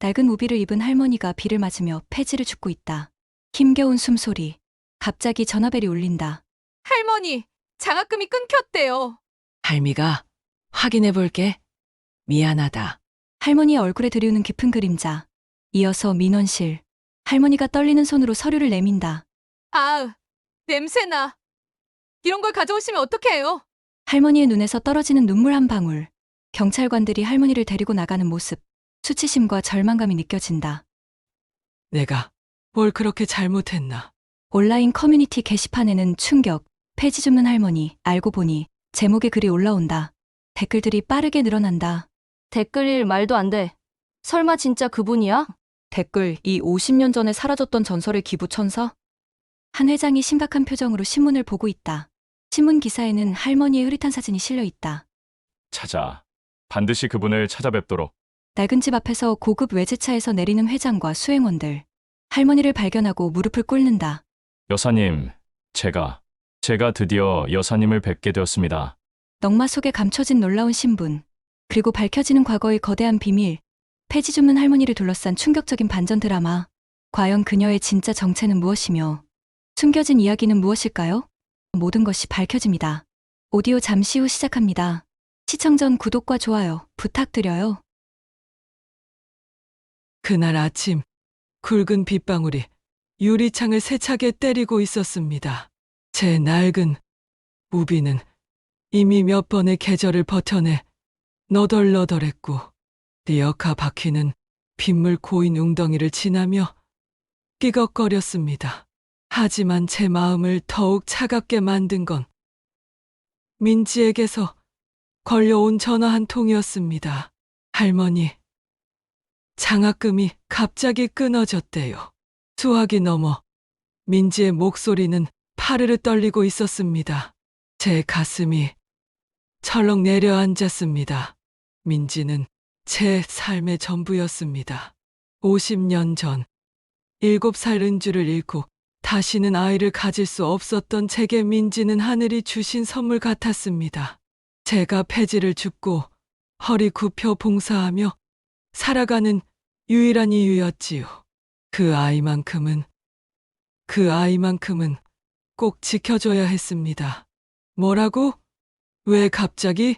낡은 우비를 입은 할머니가 비를 맞으며 폐지를 줍고 있다. 힘겨운 숨소리. 갑자기 전화벨이 울린다. 할머니, 장학금이 끊겼대요. 할미가 확인해 볼게. 미안하다. 할머니의 얼굴에 들이우는 깊은 그림자. 이어서 민원실. 할머니가 떨리는 손으로 서류를 내민다. 아, 냄새나. 이런 걸 가져오시면 어떡해요? 할머니의 눈에서 떨어지는 눈물 한 방울. 경찰관들이 할머니를 데리고 나가는 모습. 수치심과 절망감이 느껴진다. 내가 뭘 그렇게 잘못했나? 온라인 커뮤니티 게시판에는 충격, 폐지 줍는 할머니, 알고 보니 제목에 글이 올라온다. 댓글들이 빠르게 늘어난다. 댓글일 말도 안 돼. 설마 진짜 그분이야? 댓글, 이 50년 전에 사라졌던 전설의 기부 천사? 한 회장이 심각한 표정으로 신문을 보고 있다. 신문 기사에는 할머니의 흐릿한 사진이 실려 있다. 찾아. 반드시 그분을 찾아뵙도록. 낡은 집 앞에서 고급 외제차에서 내리는 회장과 수행원들. 할머니를 발견하고 무릎을 꿇는다. 여사님, 제가 드디어 여사님을 뵙게 되었습니다. 넉마 속에 감춰진 놀라운 신분. 그리고 밝혀지는 과거의 거대한 비밀. 폐지 줍는 할머니를 둘러싼 충격적인 반전 드라마. 과연 그녀의 진짜 정체는 무엇이며 숨겨진 이야기는 무엇일까요? 모든 것이 밝혀집니다. 오디오 잠시 후 시작합니다. 시청 전 구독과 좋아요 부탁드려요. 그날 아침 굵은 빗방울이 유리창을 세차게 때리고 있었습니다. 제 낡은 우비는 이미 몇 번의 계절을 버텨내 너덜너덜했고 리어카 바퀴는 빗물 고인 웅덩이를 지나며 끼걱거렸습니다. 하지만 제 마음을 더욱 차갑게 만든 건 민지에게서 걸려온 전화 한 통이었습니다. 할머니, 장학금이 갑자기 끊어졌대요. 수화기 넘어 민지의 목소리는 파르르 떨리고 있었습니다. 제 가슴이 철렁 내려앉았습니다. 민지는 제 삶의 전부였습니다. 50년 전 7살 은주를 잃고 다시는 아이를 가질 수 없었던 제게 민지는 하늘이 주신 선물 같았습니다. 제가 폐지를 줍고 허리 굽혀 봉사하며 살아가는 유일한 이유였지요. 그 아이만큼은 꼭 지켜줘야 했습니다. 뭐라고? 왜 갑자기?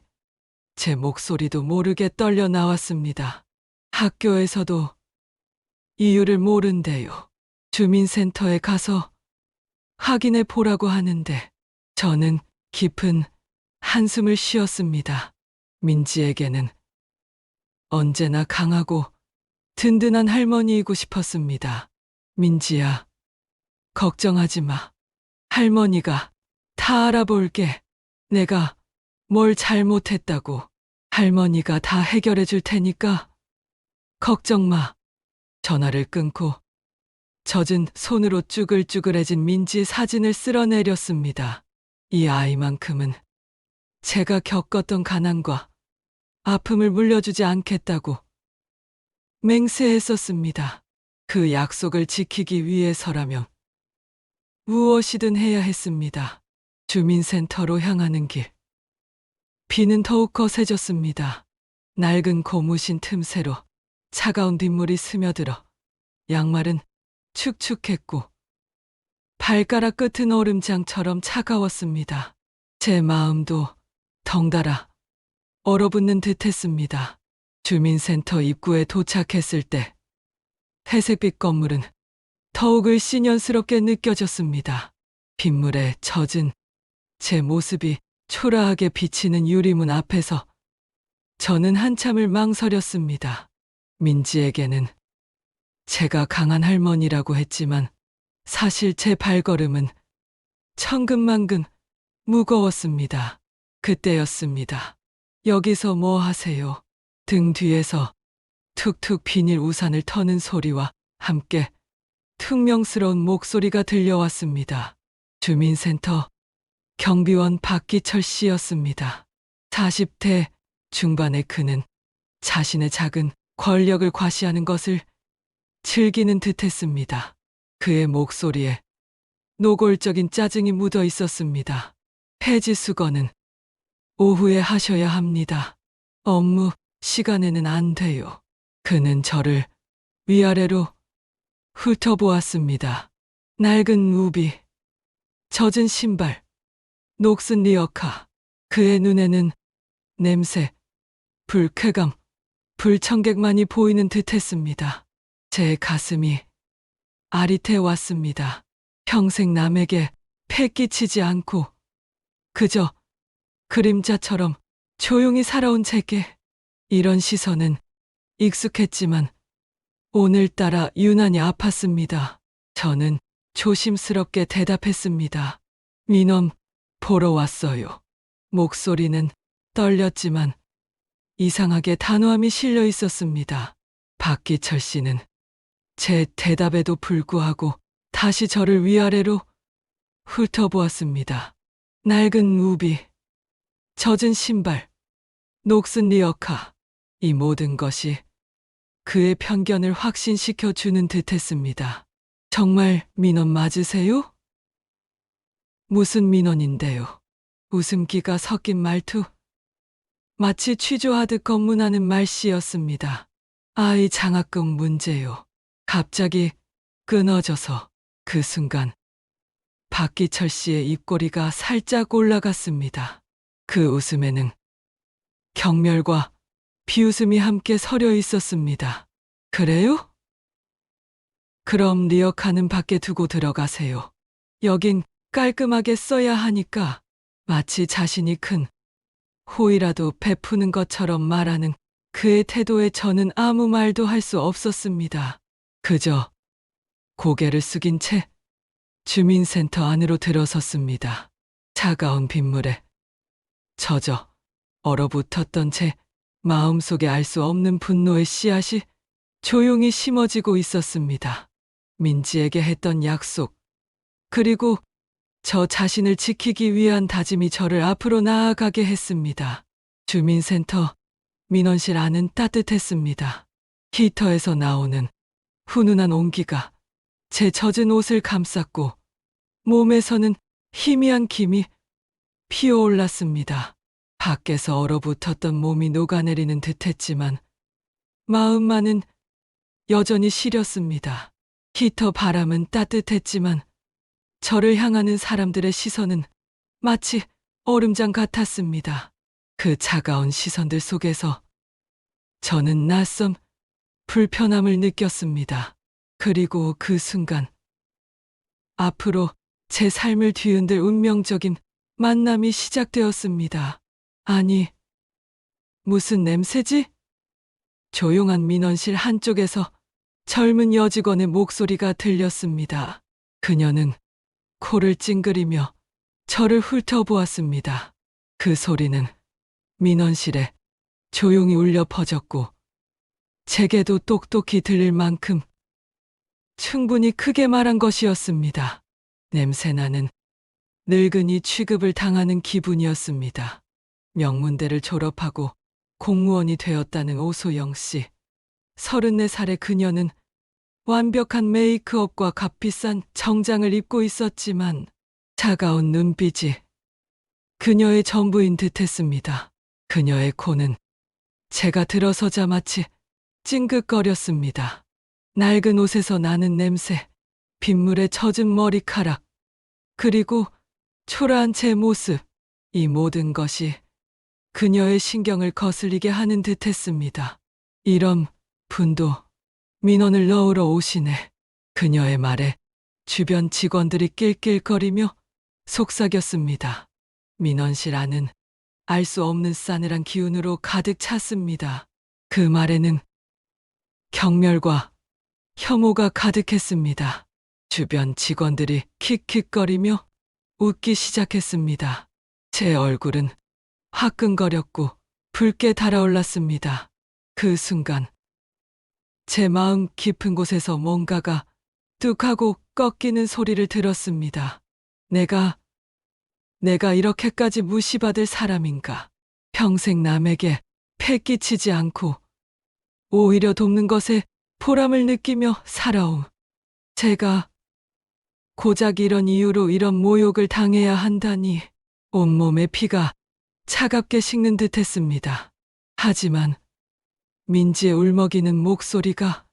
제 목소리도 모르게 떨려 나왔습니다. 학교에서도 이유를 모른대요. 주민센터에 가서 확인해 보라고 하는데 저는 깊은 한숨을 쉬었습니다. 민지에게는 언제나 강하고 든든한 할머니이고 싶었습니다. 민지야, 걱정하지 마. 할머니가 다 알아볼게. 내가 뭘 잘못했다고. 할머니가 다 해결해 줄 테니까 걱정 마. 전화를 끊고 젖은 손으로 쭈글쭈글해진 민지 사진을 쓸어내렸습니다. 이 아이만큼은 제가 겪었던 가난과 아픔을 물려주지 않겠다고 맹세했었습니다. 그 약속을 지키기 위해서라면 무엇이든 해야 했습니다. 주민센터로 향하는 길. 비는 더욱 거세졌습니다. 낡은 고무신 틈새로 차가운 빗물이 스며들어 양말은 축축했고 발가락 끝은 얼음장처럼 차가웠습니다. 제 마음도 덩달아 얼어붙는 듯했습니다. 주민센터 입구에 도착했을 때 회색빛 건물은 더욱 을씨년스럽게 느껴졌습니다. 빗물에 젖은 제 모습이 초라하게 비치는 유리문 앞에서 저는 한참을 망설였습니다. 민지에게는 제가 강한 할머니라고 했지만 사실 제 발걸음은 천근만근 무거웠습니다. 그때였습니다. 여기서 뭐 하세요? 등 뒤에서 툭툭 비닐 우산을 터는 소리와 함께 퉁명스러운 목소리가 들려왔습니다. 주민센터 경비원 박기철 씨였습니다. 40대 중반의 그는 자신의 작은 권력을 과시하는 것을 즐기는 듯했습니다. 그의 목소리에 노골적인 짜증이 묻어 있었습니다. 폐지 수거는 오후에 하셔야 합니다. 업무 시간에는 안 돼요. 그는 저를 위아래로 훑어보았습니다. 낡은 우비, 젖은 신발, 녹슨 리어카. 그의 눈에는 냄새, 불쾌감, 불청객만이 보이는 듯했습니다. 제 가슴이 아릿해 왔습니다. 평생 남에게 패 끼치지 않고 그저 그림자처럼 조용히 살아온 제게 이런 시선은 익숙했지만 오늘따라 유난히 아팠습니다. 저는 조심스럽게 대답했습니다. 민엄 보러 왔어요. 목소리는 떨렸지만 이상하게 단호함이 실려 있었습니다. 박기철 씨는 제 대답에도 불구하고 다시 저를 위아래로 훑어보았습니다. 낡은 우비, 젖은 신발, 녹슨 리어카. 이 모든 것이 그의 편견을 확신시켜 주는 듯했습니다. 정말 민원 맞으세요? 무슨 민원인데요? 웃음기가 섞인 말투. 마치 취조하듯 검문하는 말씨였습니다. 아이 장학금 문제요. 갑자기 끊어져서 그 순간 박기철 씨의 입꼬리가 살짝 올라갔습니다. 그 웃음에는 경멸과 비웃음이 함께 서려 있었습니다. 그래요? 그럼 리어카는 밖에 두고 들어가세요. 여긴 깔끔하게 써야 하니까. 마치 자신이 큰 호의라도 베푸는 것처럼 말하는 그의 태도에 저는 아무 말도 할 수 없었습니다. 그저 고개를 숙인 채 주민센터 안으로 들어섰습니다. 차가운 빗물에 젖어 얼어붙었던 제 마음속에 알 수 없는 분노의 씨앗이 조용히 심어지고 있었습니다. 민지에게 했던 약속, 그리고 저 자신을 지키기 위한 다짐이 저를 앞으로 나아가게 했습니다. 주민센터 민원실 안은 따뜻했습니다. 히터에서 나오는 훈훈한 온기가 제 젖은 옷을 감쌌고 몸에서는 희미한 김이 피어올랐습니다. 밖에서 얼어붙었던 몸이 녹아내리는 듯했지만 마음만은 여전히 시렸습니다. 히터 바람은 따뜻했지만 저를 향하는 사람들의 시선은 마치 얼음장 같았습니다. 그 차가운 시선들 속에서 저는 낯선 불편함을 느꼈습니다. 그리고 그 순간 앞으로 제 삶을 뒤흔들 운명적인 만남이 시작되었습니다. 아니, 무슨 냄새지? 조용한 민원실 한쪽에서 젊은 여직원의 목소리가 들렸습니다. 그녀는 코를 찡그리며 저를 훑어보았습니다. 그 소리는 민원실에 조용히 울려 퍼졌고 제게도 똑똑히 들릴 만큼 충분히 크게 말한 것이었습니다. 냄새나는 늙은이 취급을 당하는 기분이었습니다. 명문대를 졸업하고 공무원이 되었다는 오소영 씨. 34살의 그녀는 완벽한 메이크업과 값비싼 정장을 입고 있었지만 차가운 눈빛이 그녀의 전부인 듯했습니다. 그녀의 코는 제가 들어서자 마치 찡긋거렸습니다. 낡은 옷에서 나는 냄새, 빗물에 젖은 머리카락, 그리고 초라한 제 모습, 이 모든 것이 그녀의 신경을 거슬리게 하는 듯했습니다. 이런 분도 민원을 넣으러 오시네. 그녀의 말에 주변 직원들이 낄낄거리며 속삭였습니다. 민원실 안은 알 수 없는 싸늘한 기운으로 가득 찼습니다. 그 말에는 경멸과 혐오가 가득했습니다. 주변 직원들이 킥킥거리며 웃기 시작했습니다. 제 얼굴은 화끈거렸고 붉게 달아올랐습니다. 그 순간 제 마음 깊은 곳에서 뭔가가 뚝 하고 꺾이는 소리를 들었습니다. 내가 이렇게까지 무시받을 사람인가? 평생 남에게 패 끼치지 않고 오히려 돕는 것에 보람을 느끼며 살아옴. 제가 고작 이런 이유로 이런 모욕을 당해야 한다니 온몸의 피가 차갑게 식는 듯했습니다. 하지만 민지의 울먹이는 목소리가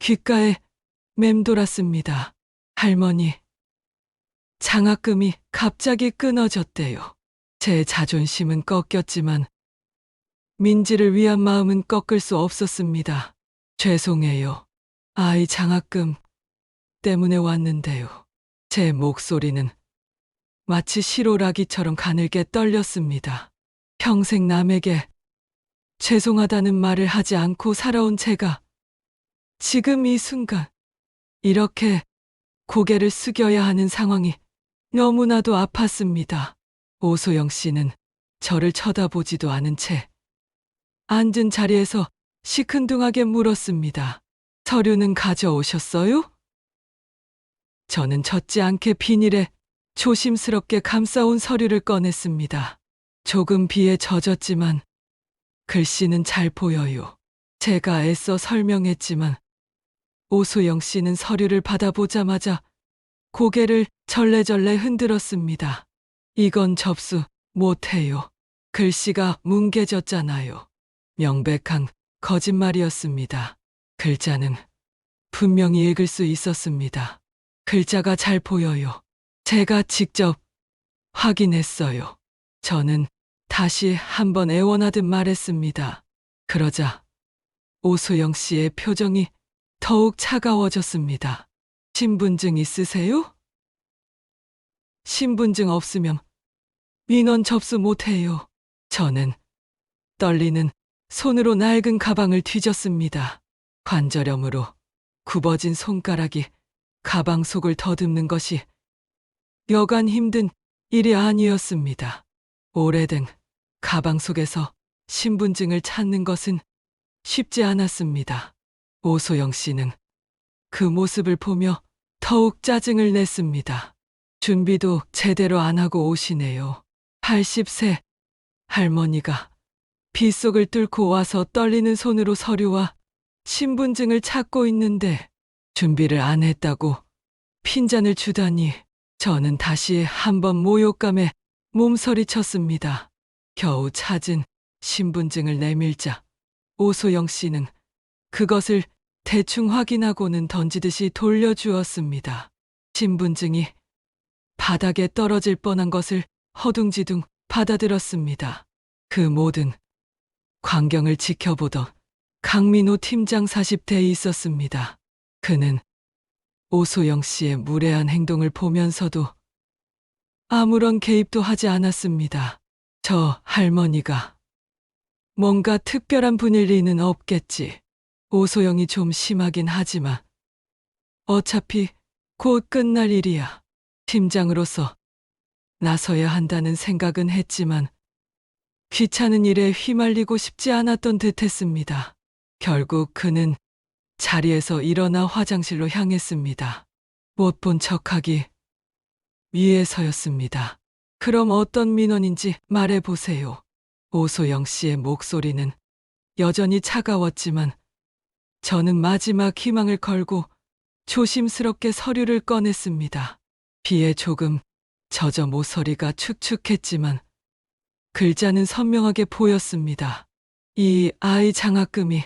귓가에 맴돌았습니다. 할머니, 장학금이 갑자기 끊어졌대요. 제 자존심은 꺾였지만 민지를 위한 마음은 꺾을 수 없었습니다. 죄송해요. 아이 장학금 때문에 왔는데요. 제 목소리는 마치 시로라기처럼 가늘게 떨렸습니다. 평생 남에게 죄송하다는 말을 하지 않고 살아온 제가 지금 이 순간 이렇게 고개를 숙여야 하는 상황이 너무나도 아팠습니다. 오소영 씨는 저를 쳐다보지도 않은 채 앉은 자리에서 시큰둥하게 물었습니다. 서류는 가져오셨어요? 저는 젖지 않게 비닐에 조심스럽게 감싸온 서류를 꺼냈습니다. 조금 비에 젖었지만 글씨는 잘 보여요. 제가 애써 설명했지만 오소영 씨는 서류를 받아보자마자 고개를 절레절레 흔들었습니다. 이건 접수 못해요. 글씨가 뭉개졌잖아요. 명백한 거짓말이었습니다. 글자는 분명히 읽을 수 있었습니다. 글자가 잘 보여요. 제가 직접 확인했어요. 저는 다시 한번 애원하듯 말했습니다. 그러자 오소영 씨의 표정이 더욱 차가워졌습니다. 신분증 있으세요? 신분증 없으면 민원 접수 못해요. 저는 떨리는 손으로 낡은 가방을 뒤졌습니다. 관절염으로 굽어진 손가락이 가방 속을 더듬는 것이 여간 힘든 일이 아니었습니다. 오래된 가방 속에서 신분증을 찾는 것은 쉽지 않았습니다. 오소영 씨는 그 모습을 보며 더욱 짜증을 냈습니다. 준비도 제대로 안 하고 오시네요. 80세 할머니가 빗속을 뚫고 와서 떨리는 손으로 서류와 신분증을 찾고 있는데 준비를 안 했다고 핀잔을 주다니. 저는 다시 한번 모욕감에 몸서리쳤습니다. 겨우 찾은 신분증을 내밀자 오소영 씨는 그것을 대충 확인하고는 던지듯이 돌려주었습니다. 신분증이 바닥에 떨어질 뻔한 것을 허둥지둥 받아들었습니다. 그 모든 광경을 지켜보던 강민호 팀장 40대에 있었습니다. 그는 오소영 씨의 무례한 행동을 보면서도 아무런 개입도 하지 않았습니다. 저 할머니가 뭔가 특별한 분일 리는 없겠지. 오소영이 좀 심하긴 하지만 어차피 곧 끝날 일이야. 팀장으로서 나서야 한다는 생각은 했지만 귀찮은 일에 휘말리고 싶지 않았던 듯했습니다. 결국 그는 자리에서 일어나 화장실로 향했습니다. 못 본 척하기 위해서였습니다. 그럼 어떤 민원인지 말해보세요. 오소영 씨의 목소리는 여전히 차가웠지만 저는 마지막 희망을 걸고 조심스럽게 서류를 꺼냈습니다. 비에 조금 젖어 모서리가 축축했지만 글자는 선명하게 보였습니다. 이 아이 장학금이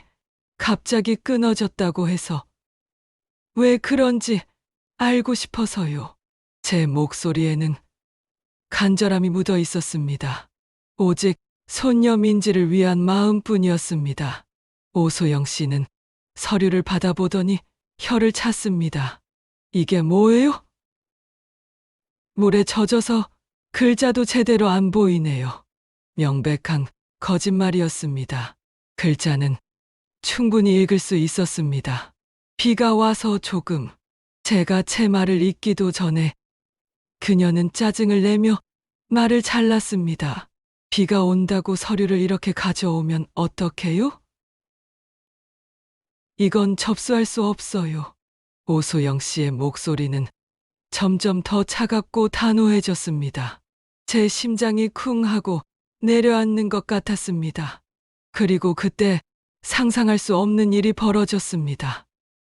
갑자기 끊어졌다고 해서 왜 그런지 알고 싶어서요. 제 목소리에는 간절함이 묻어 있었습니다. 오직 손녀 민지를 위한 마음뿐이었습니다. 오소영 씨는 서류를 받아보더니 혀를 찼습니다. 이게 뭐예요? 물에 젖어서 글자도 제대로 안 보이네요. 명백한 거짓말이었습니다. 글자는 충분히 읽을 수 있었습니다. 비가 와서 조금 제가 제 말을 읽기도 전에 그녀는 짜증을 내며 말을 잘랐습니다. 비가 온다고 서류를 이렇게 가져오면 어떡해요? 이건 접수할 수 없어요. 오소영 씨의 목소리는 점점 더 차갑고 단호해졌습니다. 제 심장이 쿵 하고 내려앉는 것 같았습니다. 그리고 그때 상상할 수 없는 일이 벌어졌습니다.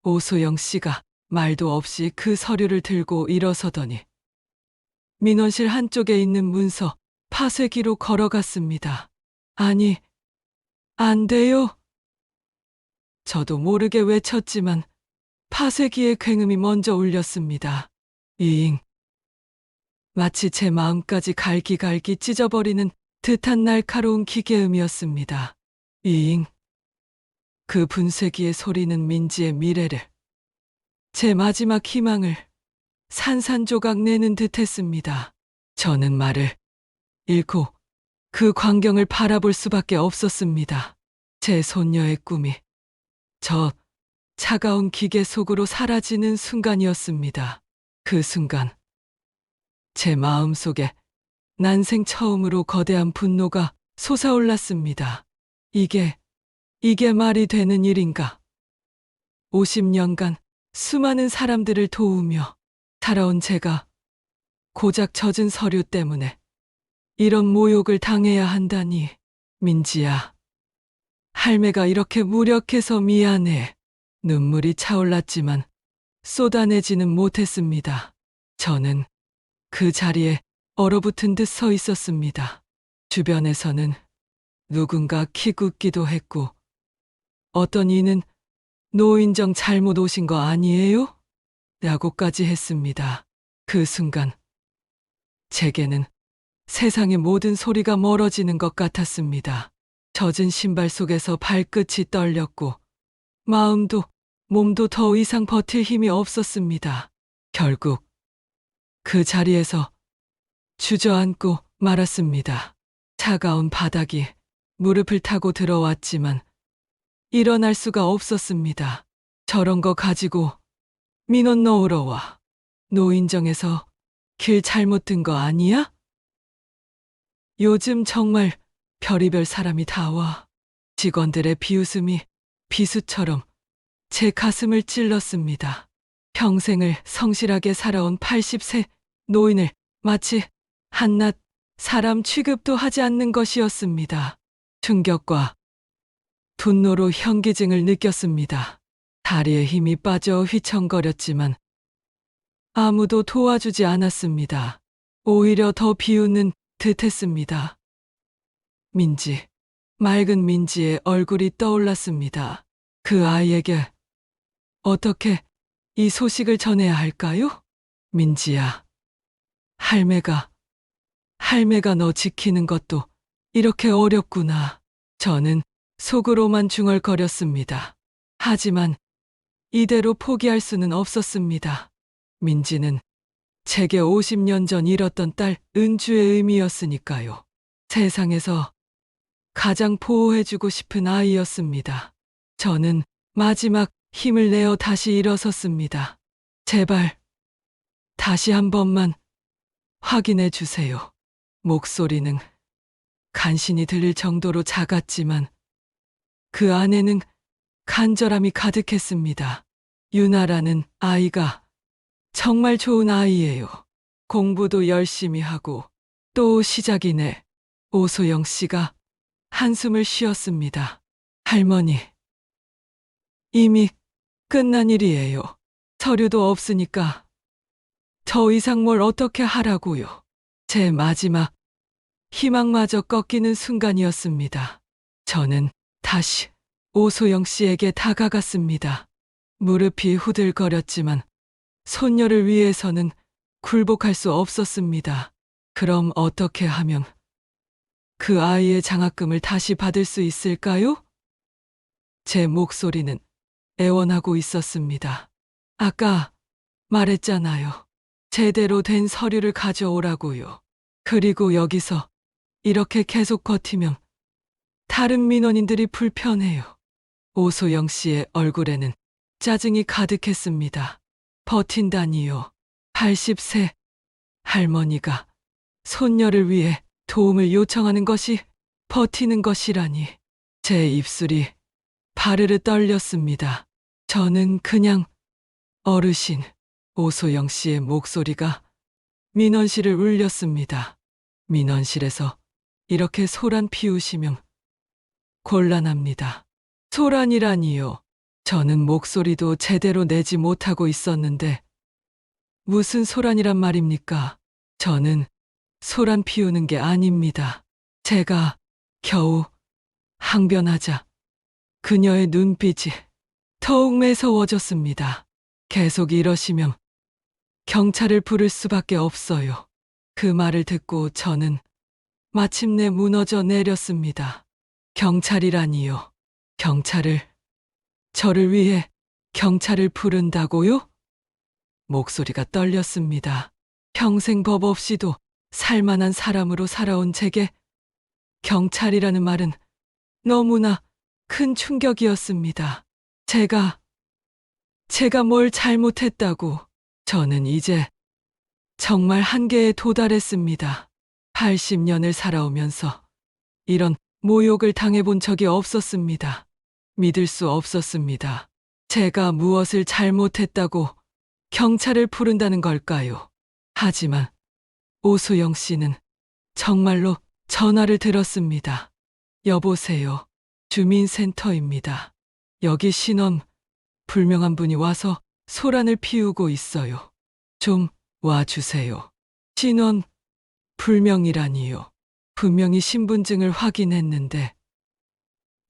오소영 씨가 말도 없이 그 서류를 들고 일어서더니 민원실 한쪽에 있는 문서 파쇄기로 걸어갔습니다. 아니, 안 돼요. 저도 모르게 외쳤지만 파쇄기의 굉음이 먼저 울렸습니다. 이잉. 마치 제 마음까지 갈기갈기 찢어버리는 듯한 날카로운 기계음이었습니다. 이잉. 그 분쇄기의 소리는 민지의 미래를, 제 마지막 희망을 산산조각 내는 듯했습니다. 저는 말을 잃고 그 광경을 바라볼 수밖에 없었습니다. 제 손녀의 꿈이 저 차가운 기계 속으로 사라지는 순간이었습니다. 그 순간 제 마음속에 난생 처음으로 거대한 분노가 솟아올랐습니다. 이게 말이 되는 일인가? 50년간 수많은 사람들을 도우며 살아온 제가 고작 젖은 서류 때문에 이런 모욕을 당해야 한다니. 민지야, 할매가 이렇게 무력해서 미안해. 눈물이 차올랐지만 쏟아내지는 못했습니다. 저는 그 자리에 얼어붙은 듯 서 있었습니다. 주변에서는 누군가 키굿기도 했고, 어떤 이는 노인정 잘못 오신 거 아니에요? 라고까지 했습니다. 그 순간 제게는 세상의 모든 소리가 멀어지는 것 같았습니다. 젖은 신발 속에서 발끝이 떨렸고 마음도 몸도 더 이상 버틸 힘이 없었습니다. 결국 그 자리에서 주저앉고 말았습니다. 차가운 바닥이 무릎을 타고 들어왔지만 일어날 수가 없었습니다. 저런 거 가지고 민원 넣으러 와. 노인정에서 길 잘못 든 거 아니야? 요즘 정말 별의별 사람이 다 와. 직원들의 비웃음이 비수처럼 제 가슴을 찔렀습니다. 평생을 성실하게 살아온 80세 노인을 마치 한낱 사람 취급도 하지 않는 것이었습니다. 충격과 분노로 현기증을 느꼈습니다. 다리에 힘이 빠져 휘청거렸지만 아무도 도와주지 않았습니다. 오히려 더 비웃는 듯했습니다. 민지, 맑은 민지의 얼굴이 떠올랐습니다. 그 아이에게 어떻게 이 소식을 전해야 할까요? 민지야, 할매가 너 지키는 것도 이렇게 어렵구나. 저는 속으로만 중얼거렸습니다. 하지만 이대로 포기할 수는 없었습니다. 민지는 제게 50년 전 잃었던 딸 은주의 의미였으니까요. 세상에서 가장 보호해주고 싶은 아이였습니다. 저는 마지막 힘을 내어 다시 일어섰습니다. 제발 다시 한 번만 확인해 주세요. 목소리는 간신히 들릴 정도로 작았지만 그 안에는 간절함이 가득했습니다. 유나라는 아이가 정말 좋은 아이예요. 공부도 열심히 하고 또 시작이네. 오소영 씨가 한숨을 쉬었습니다. 할머니, 이미 끝난 일이에요. 서류도 없으니까 더 이상 뭘 어떻게 하라고요. 제 마지막 희망마저 꺾이는 순간이었습니다. 저는 다시 오소영 씨에게 다가갔습니다. 무릎이 후들거렸지만 손녀를 위해서는 굴복할 수 없었습니다. 그럼 어떻게 하면 그 아이의 장학금을 다시 받을 수 있을까요? 제 목소리는 애원하고 있었습니다. 아까 말했잖아요. 제대로 된 서류를 가져오라고요. 그리고 여기서 이렇게 계속 버티면 다른 민원인들이 불편해요. 오소영 씨의 얼굴에는 짜증이 가득했습니다. 버틴다니요. 80세 할머니가 손녀를 위해 도움을 요청하는 것이 버티는 것이라니. 제 입술이 바르르 떨렸습니다. 저는 그냥 어르신. 오소영 씨의 목소리가 민원실을 울렸습니다. 민원실에서 이렇게 소란 피우시면 곤란합니다. 소란이라니요. 저는 목소리도 제대로 내지 못하고 있었는데 무슨 소란이란 말입니까? 저는 소란 피우는 게 아닙니다. 제가 겨우 항변하자 그녀의 눈빛이 더욱 매서워졌습니다. 계속 이러시면 경찰을 부를 수밖에 없어요. 그 말을 듣고 저는 마침내 무너져 내렸습니다. 경찰이라니요. 저를 위해 경찰을 부른다고요? 목소리가 떨렸습니다. 평생 법 없이도 살만한 사람으로 살아온 제게 경찰이라는 말은 너무나 큰 충격이었습니다. 제가 뭘 잘못했다고. 저는 이제 정말 한계에 도달했습니다. 80년을 살아오면서 이런 모욕을 당해본 적이 없었습니다. 믿을 수 없었습니다. 제가 무엇을 잘못했다고 경찰을 부른다는 걸까요? 하지만 오소영 씨는 정말로 전화를 들었습니다. 여보세요. 주민센터입니다. 여기 신원 불명한 분이 와서 소란을 피우고 있어요. 좀 와주세요. 신원 불명이라니요. 분명히 신분증을 확인했는데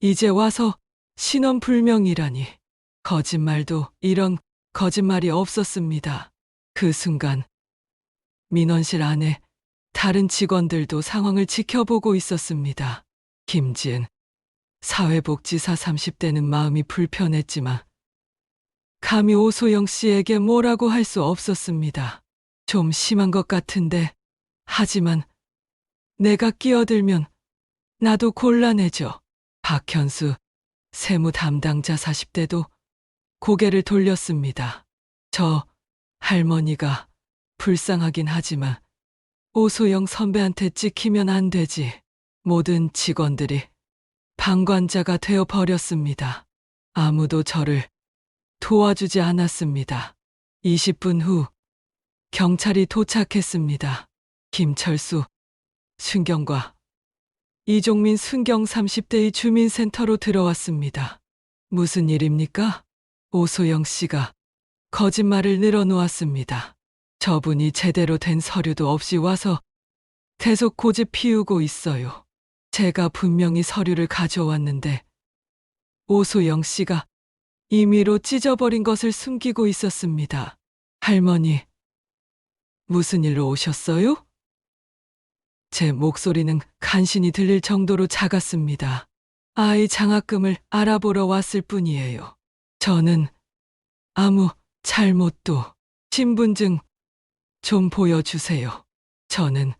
이제 와서 신원 불명이라니. 거짓말도 이런 거짓말이 없었습니다. 그 순간 민원실 안에 다른 직원들도 상황을 지켜보고 있었습니다. 김지은 사회복지사 30대는 마음이 불편했지만 감히 오소영 씨에게 뭐라고 할 수 없었습니다. 좀 심한 것 같은데, 하지만 내가 끼어들면 나도 곤란해져. 박현수 세무 담당자 40대도 고개를 돌렸습니다. 저 할머니가 불쌍하긴 하지만 오소영 선배한테 찍히면 안 되지. 모든 직원들이 방관자가 되어 버렸습니다. 아무도 저를 도와주지 않았습니다. 20분 후 경찰이 도착했습니다. 김철수 순경과 이종민 순경 30대의 주민센터로 들어왔습니다. 무슨 일입니까? 오소영 씨가 거짓말을 늘어놓았습니다. 저분이 제대로 된 서류도 없이 와서 계속 고집 피우고 있어요. 제가 분명히 서류를 가져왔는데 오소영 씨가 임의로 찢어버린 것을 숨기고 있었습니다. 할머니, 무슨 일로 오셨어요? 제 목소리는 간신히 들릴 정도로 작았습니다. 아이 장학금을 알아보러 왔을 뿐이에요. 저는 아무 잘못도. 신분증 좀 보여주세요. 저는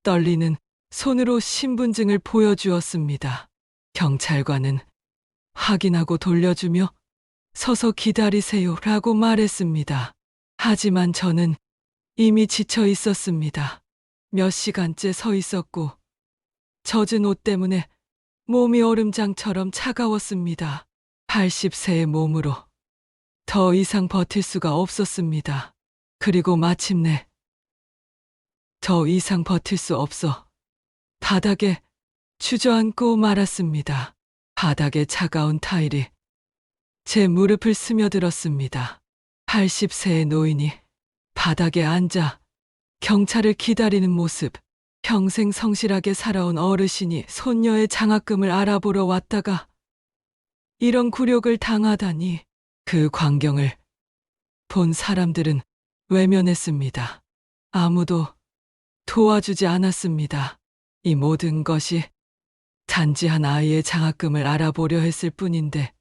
떨리는 손으로 신분증을 보여주었습니다. 경찰관은 확인하고 돌려주며 서서 기다리세요 라고 말했습니다. 하지만 저는 이미 지쳐 있었습니다. 몇 시간째 서 있었고 젖은 옷 때문에 몸이 얼음장처럼 차가웠습니다. 80세의 몸으로 더 이상 버틸 수가 없었습니다. 그리고 마침내 더 이상 버틸 수 없어 바닥에 주저앉고 말았습니다. 바닥에 차가운 타일이 제 무릎을 스며들었습니다. 80세의 노인이 바닥에 앉아 경찰을 기다리는 모습. 평생 성실하게 살아온 어르신이 손녀의 장학금을 알아보러 왔다가 이런 굴욕을 당하다니. 그 광경을 본 사람들은 외면했습니다. 아무도 도와주지 않았습니다. 이 모든 것이 단지 한 아이의 장학금을 알아보려 했을 뿐인데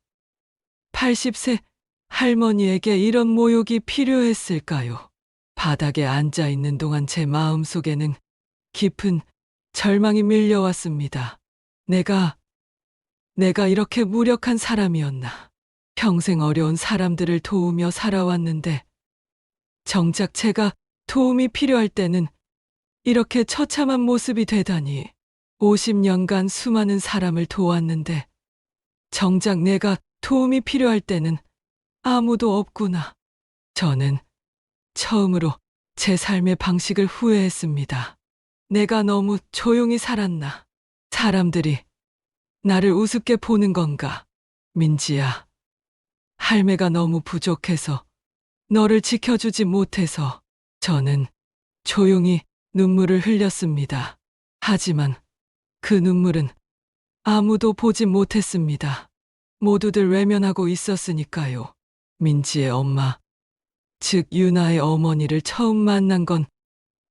80세 할머니에게 이런 모욕이 필요했을까요? 바닥에 앉아 있는 동안 제 마음속에는 깊은 절망이 밀려왔습니다. 내가 이렇게 무력한 사람이었나? 평생 어려운 사람들을 도우며 살아왔는데 정작 제가 도움이 필요할 때는 이렇게 처참한 모습이 되다니. 50년간 수많은 사람을 도왔는데 정작 내가 도움이 필요할 때는 아무도 없구나. 저는 처음으로 제 삶의 방식을 후회했습니다. 내가 너무 조용히 살았나? 사람들이 나를 우습게 보는 건가? 민지야, 할매가 너무 부족해서 너를 지켜주지 못해서. 저는 조용히 눈물을 흘렸습니다. 하지만 그 눈물은 아무도 보지 못했습니다. 모두들 외면하고 있었으니까요. 민지의 엄마 즉 유나의 어머니를 처음 만난 건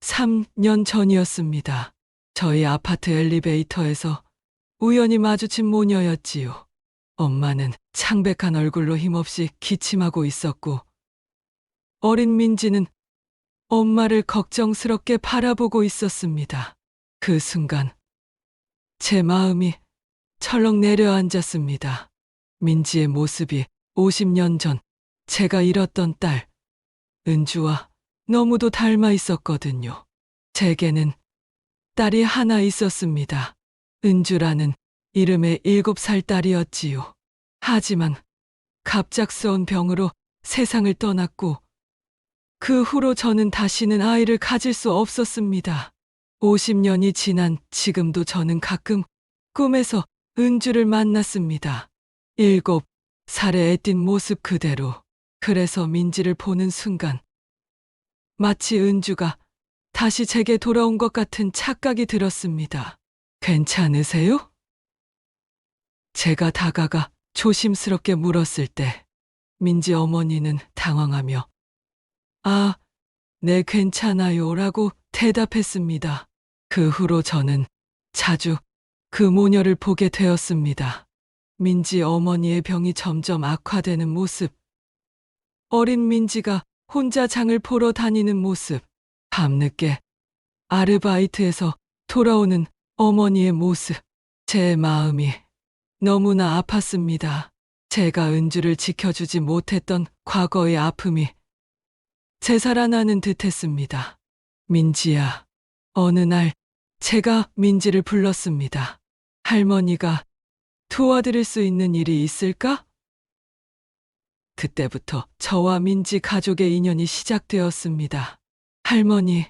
3년 전이었습니다. 저희 아파트 엘리베이터에서 우연히 마주친 모녀였지요. 엄마는 창백한 얼굴로 힘없이 기침하고 있었고, 어린 민지는 엄마를 걱정스럽게 바라보고 있었습니다. 그 순간 제 마음이 철렁 내려앉았습니다. 민지의 모습이 50년 전 제가 잃었던 딸 은주와 너무도 닮아 있었거든요. 제게는 딸이 하나 있었습니다. 은주라는 이름의 7살 딸이었지요. 하지만 갑작스러운 병으로 세상을 떠났고, 그 후로 저는 다시는 아이를 가질 수 없었습니다. 50년이 지난 지금도 저는 가끔 꿈에서 은주를 만났습니다. 7살의 애띤 모습 그대로. 그래서 민지를 보는 순간 마치 은주가 다시 제게 돌아온 것 같은 착각이 들었습니다. 괜찮으세요? 제가 다가가 조심스럽게 물었을 때 민지 어머니는 당황하며 아, 네, 괜찮아요 라고 대답했습니다. 그 후로 저는 자주 그 모녀를 보게 되었습니다. 민지 어머니의 병이 점점 악화되는 모습, 어린 민지가 혼자 장을 보러 다니는 모습, 밤늦게 아르바이트에서 돌아오는 어머니의 모습, 제 마음이 너무나 아팠습니다. 제가 은주를 지켜주지 못했던 과거의 아픔이 되살아나는 듯했습니다. 민지야. 어느 날 제가 민지를 불렀습니다. 할머니가 도와드릴 수 있는 일이 있을까? 그때부터 저와 민지 가족의 인연이 시작되었습니다. 할머니,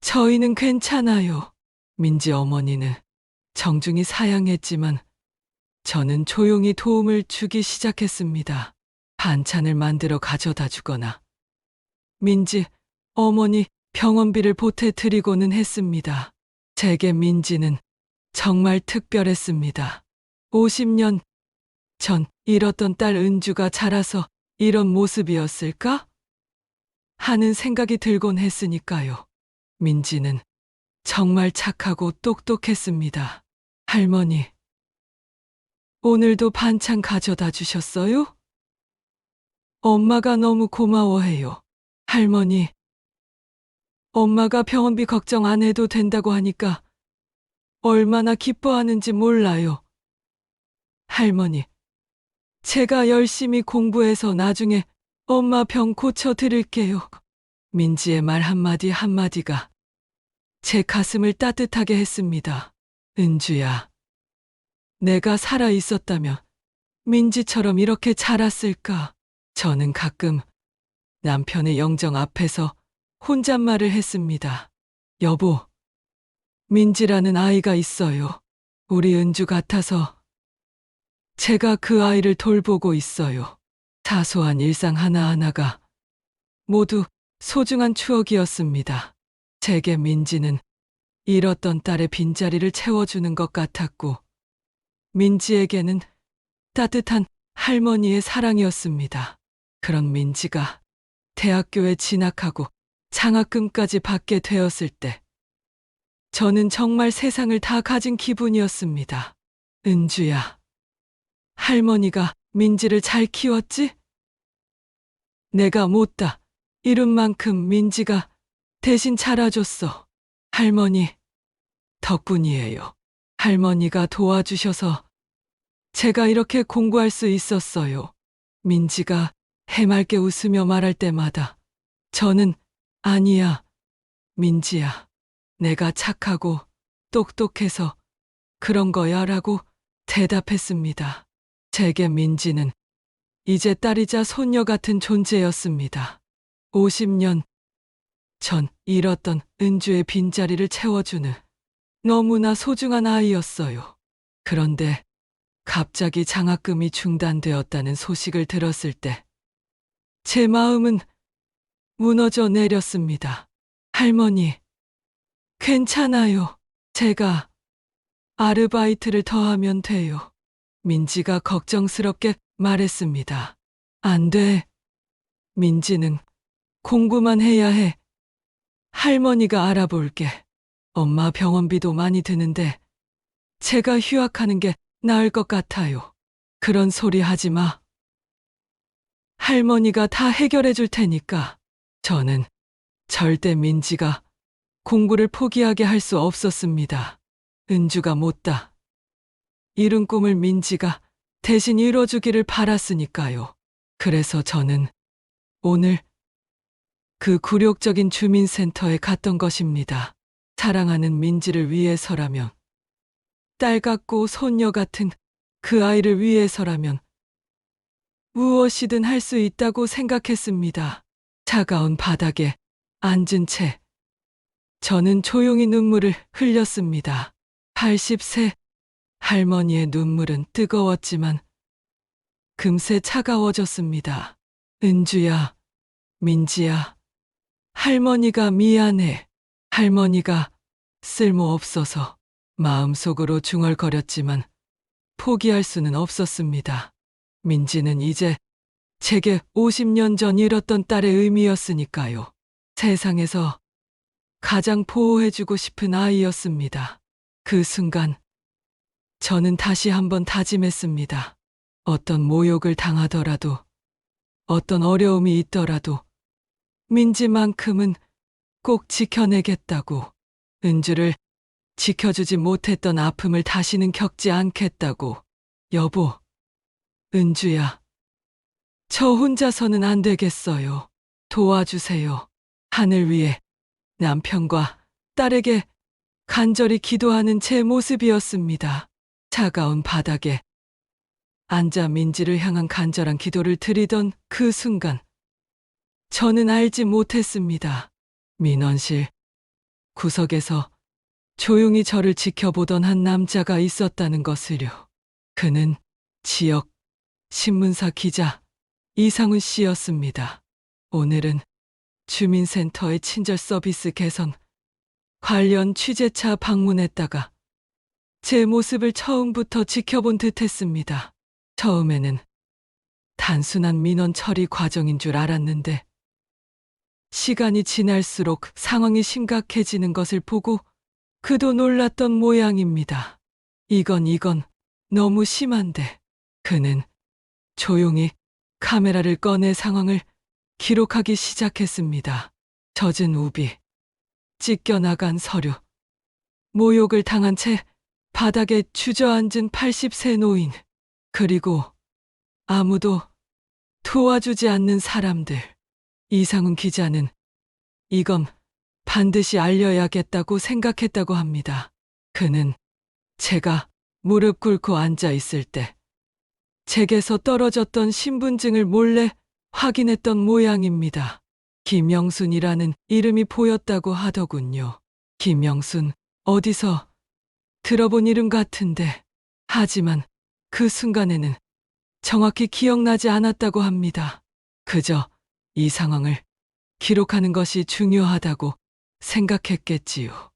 저희는 괜찮아요. 민지 어머니는 정중히 사양했지만 저는 조용히 도움을 주기 시작했습니다. 반찬을 만들어 가져다 주거나 민지 어머니 병원비를 보태드리고는 했습니다. 제게 민지는 정말 특별했습니다. 50년 전 잃었던 딸 은주가 자라서 이런 모습이었을까? 하는 생각이 들곤 했으니까요. 민지는 정말 착하고 똑똑했습니다. 할머니, 오늘도 반찬 가져다 주셨어요? 엄마가 너무 고마워해요. 할머니, 엄마가 병원비 걱정 안 해도 된다고 하니까 얼마나 기뻐하는지 몰라요. 할머니, 제가 열심히 공부해서 나중에 엄마 병 고쳐드릴게요. 민지의 말 한마디 한마디가 제 가슴을 따뜻하게 했습니다. 은주야, 내가 살아 있었다면 민지처럼 이렇게 자랐을까? 저는 가끔 남편의 영정 앞에서 혼잣말을 했습니다. 여보, 민지라는 아이가 있어요. 우리 은주 같아서 제가 그 아이를 돌보고 있어요. 사소한 일상 하나하나가 모두 소중한 추억이었습니다. 제게 민지는 잃었던 딸의 빈자리를 채워주는 것 같았고, 민지에게는 따뜻한 할머니의 사랑이었습니다. 그런 민지가 대학교에 진학하고 장학금까지 받게 되었을 때 저는 정말 세상을 다 가진 기분이었습니다. 은주야, 할머니가 민지를 잘 키웠지? 내가 못다 이룬 만큼 민지가 대신 자라줬어. 할머니 덕분이에요. 할머니가 도와주셔서 제가 이렇게 공부할 수 있었어요. 민지가 해맑게 웃으며 말할 때마다 저는 아니야, 민지야. 내가 착하고 똑똑해서 그런 거야 라고 대답했습니다. 제게 민지는 이제 딸이자 손녀 같은 존재였습니다. 50년 전 잃었던 은주의 빈자리를 채워주는 너무나 소중한 아이였어요. 그런데 갑자기 장학금이 중단되었다는 소식을 들었을 때 제 마음은 무너져 내렸습니다. 할머니, 괜찮아요. 제가 아르바이트를 더 하면 돼요. 민지가 걱정스럽게 말했습니다. 안 돼. 민지는 공부만 해야 해. 할머니가 알아볼게. 엄마 병원비도 많이 드는데 제가 휴학하는 게 나을 것 같아요. 그런 소리 하지 마. 할머니가 다 해결해 줄 테니까. 저는 절대 민지가 공부를 포기하게 할 수 없었습니다. 은주가 못다 이룬 꿈을 민지가 대신 이뤄주기를 바랐으니까요. 그래서 저는 오늘 그 굴욕적인 주민센터에 갔던 것입니다. 사랑하는 민지를 위해서라면, 딸 같고 손녀 같은 그 아이를 위해서라면 무엇이든 할 수 있다고 생각했습니다. 차가운 바닥에 앉은 채 저는 조용히 눈물을 흘렸습니다. 80세 할머니의 눈물은 뜨거웠지만 금세 차가워졌습니다. 은주야, 민지야, 할머니가 미안해. 할머니가 쓸모없어서 마음속으로 중얼거렸지만 포기할 수는 없었습니다. 민지는 이제 제게 50년 전 잃었던 딸의 의미였으니까요. 세상에서 가장 보호해주고 싶은 아이였습니다. 그 순간 저는 다시 한번 다짐했습니다. 어떤 모욕을 당하더라도, 어떤 어려움이 있더라도 민지만큼은 꼭 지켜내겠다고. 은주를 지켜주지 못했던 아픔을 다시는 겪지 않겠다고. 여보, 은주야, 저 혼자서는 안 되겠어요. 도와주세요. 하늘 위에 남편과 딸에게 간절히 기도하는 제 모습이었습니다. 차가운 바닥에 앉아 민지를 향한 간절한 기도를 드리던 그 순간, 저는 알지 못했습니다. 민원실 구석에서 조용히 저를 지켜보던 한 남자가 있었다는 것을요. 그는 지역 신문사 기자 이상훈 씨였습니다. 오늘은 주민센터의 친절 서비스 개선 관련 취재차 방문했다가 제 모습을 처음부터 지켜본 듯했습니다. 처음에는 단순한 민원 처리 과정인 줄 알았는데 시간이 지날수록 상황이 심각해지는 것을 보고 그도 놀랐던 모양입니다. 이건 너무 심한데. 그는 조용히 카메라를 꺼내 상황을 기록하기 시작했습니다. 젖은 우비, 찢겨나간 서류, 모욕을 당한 채 바닥에 주저앉은 80세 노인, 그리고 아무도 도와주지 않는 사람들. 이상훈 기자는 이건 반드시 알려야겠다고 생각했다고 합니다. 그는 제가 무릎 꿇고 앉아 있을 때 제게서 떨어졌던 신분증을 몰래 확인했던 모양입니다. 김영순이라는 이름이 보였다고 하더군요. 김영순, 어디서 들어본 이름 같은데. 하지만 그 순간에는 정확히 기억나지 않았다고 합니다. 그저 이 상황을 기록하는 것이 중요하다고 생각했겠지요.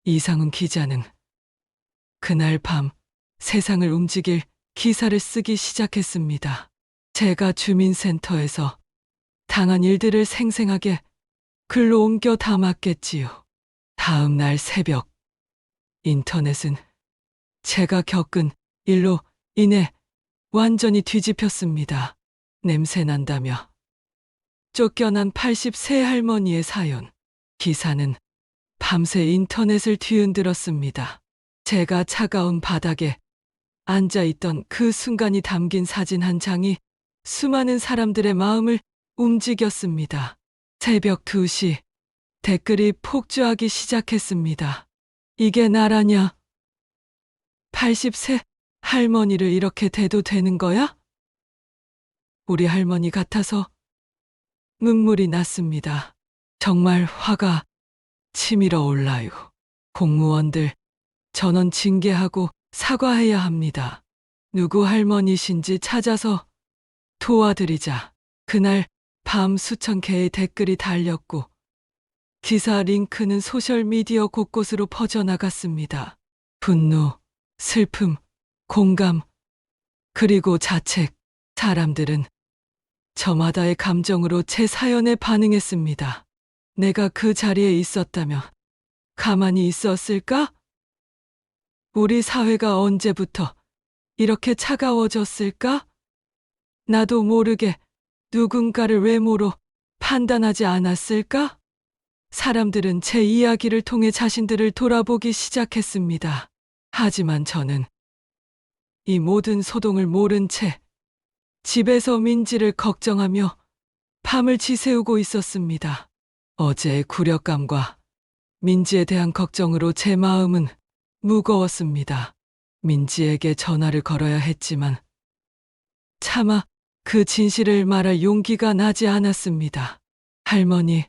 이상훈 기자는 그날 밤 세상을 움직일 기사를 쓰기 시작했습니다. 제가 주민센터에서 당한 일들을 생생하게 글로 옮겨 담았겠지요. 다음 날 새벽, 인터넷은 제가 겪은 일로 인해 완전히 뒤집혔습니다. 냄새난다며 쫓겨난 80세 할머니의 사연. 기사는 밤새 인터넷을 뒤흔들었습니다. 제가 차가운 바닥에 앉아있던 그 순간이 담긴 사진 한 장이 수많은 사람들의 마음을 움직였습니다. 새벽 2시 댓글이 폭주하기 시작했습니다. 이게 나라냐? 80세 할머니를 이렇게 대도 되는 거야? 우리 할머니 같아서 눈물이 났습니다. 정말 화가 치밀어 올라요. 공무원들 전원 징계하고 사과해야 합니다. 누구 할머니신지 찾아서 도와드리자. 그날 밤 수천 개의 댓글이 달렸고 기사 링크는 소셜미디어 곳곳으로 퍼져나갔습니다. 분노, 슬픔, 공감, 그리고 자책. 사람들은 저마다의 감정으로 제 사연에 반응했습니다. 내가 그 자리에 있었다면 가만히 있었을까? 우리 사회가 언제부터 이렇게 차가워졌을까? 나도 모르게 누군가를 외모로 판단하지 않았을까? 사람들은 제 이야기를 통해 자신들을 돌아보기 시작했습니다. 하지만 저는 이 모든 소동을 모른 채 집에서 민지를 걱정하며 밤을 지새우고 있었습니다. 어제의 굴욕감과 민지에 대한 걱정으로 제 마음은 무거웠습니다. 민지에게 전화를 걸어야 했지만 차마 그 진실을 말할 용기가 나지 않았습니다. 할머니,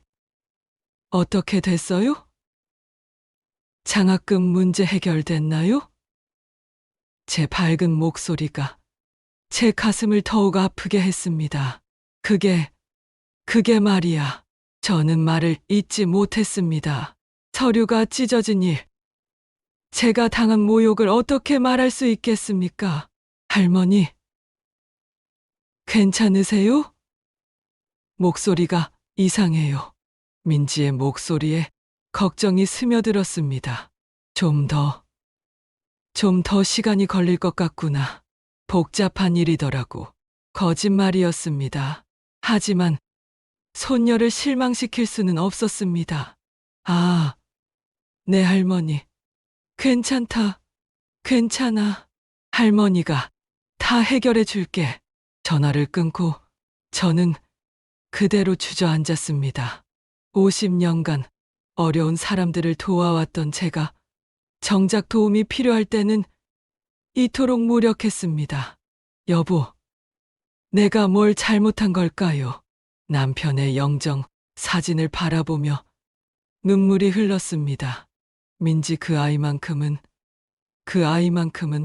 어떻게 됐어요? 장학금 문제 해결됐나요? 제 밝은 목소리가 제 가슴을 더욱 아프게 했습니다. 그게 말이야. 저는 말을 잇지 못했습니다. 서류가 찢어진 일, 제가 당한 모욕을 어떻게 말할 수 있겠습니까? 할머니, 괜찮으세요? 목소리가 이상해요. 민지의 목소리에 걱정이 스며들었습니다. 좀 더 시간이 걸릴 것 같구나. 복잡한 일이더라고. 거짓말이었습니다. 하지만 손녀를 실망시킬 수는 없었습니다. 아, 네 할머니. 괜찮다. 괜찮아. 할머니가 다 해결해 줄게. 전화를 끊고 저는 그대로 주저앉았습니다. 50년간 어려운 사람들을 도와왔던 제가 정작 도움이 필요할 때는 이토록 무력했습니다. 여보, 내가 뭘 잘못한 걸까요? 남편의 영정 사진을 바라보며 눈물이 흘렀습니다. 민지 그 아이만큼은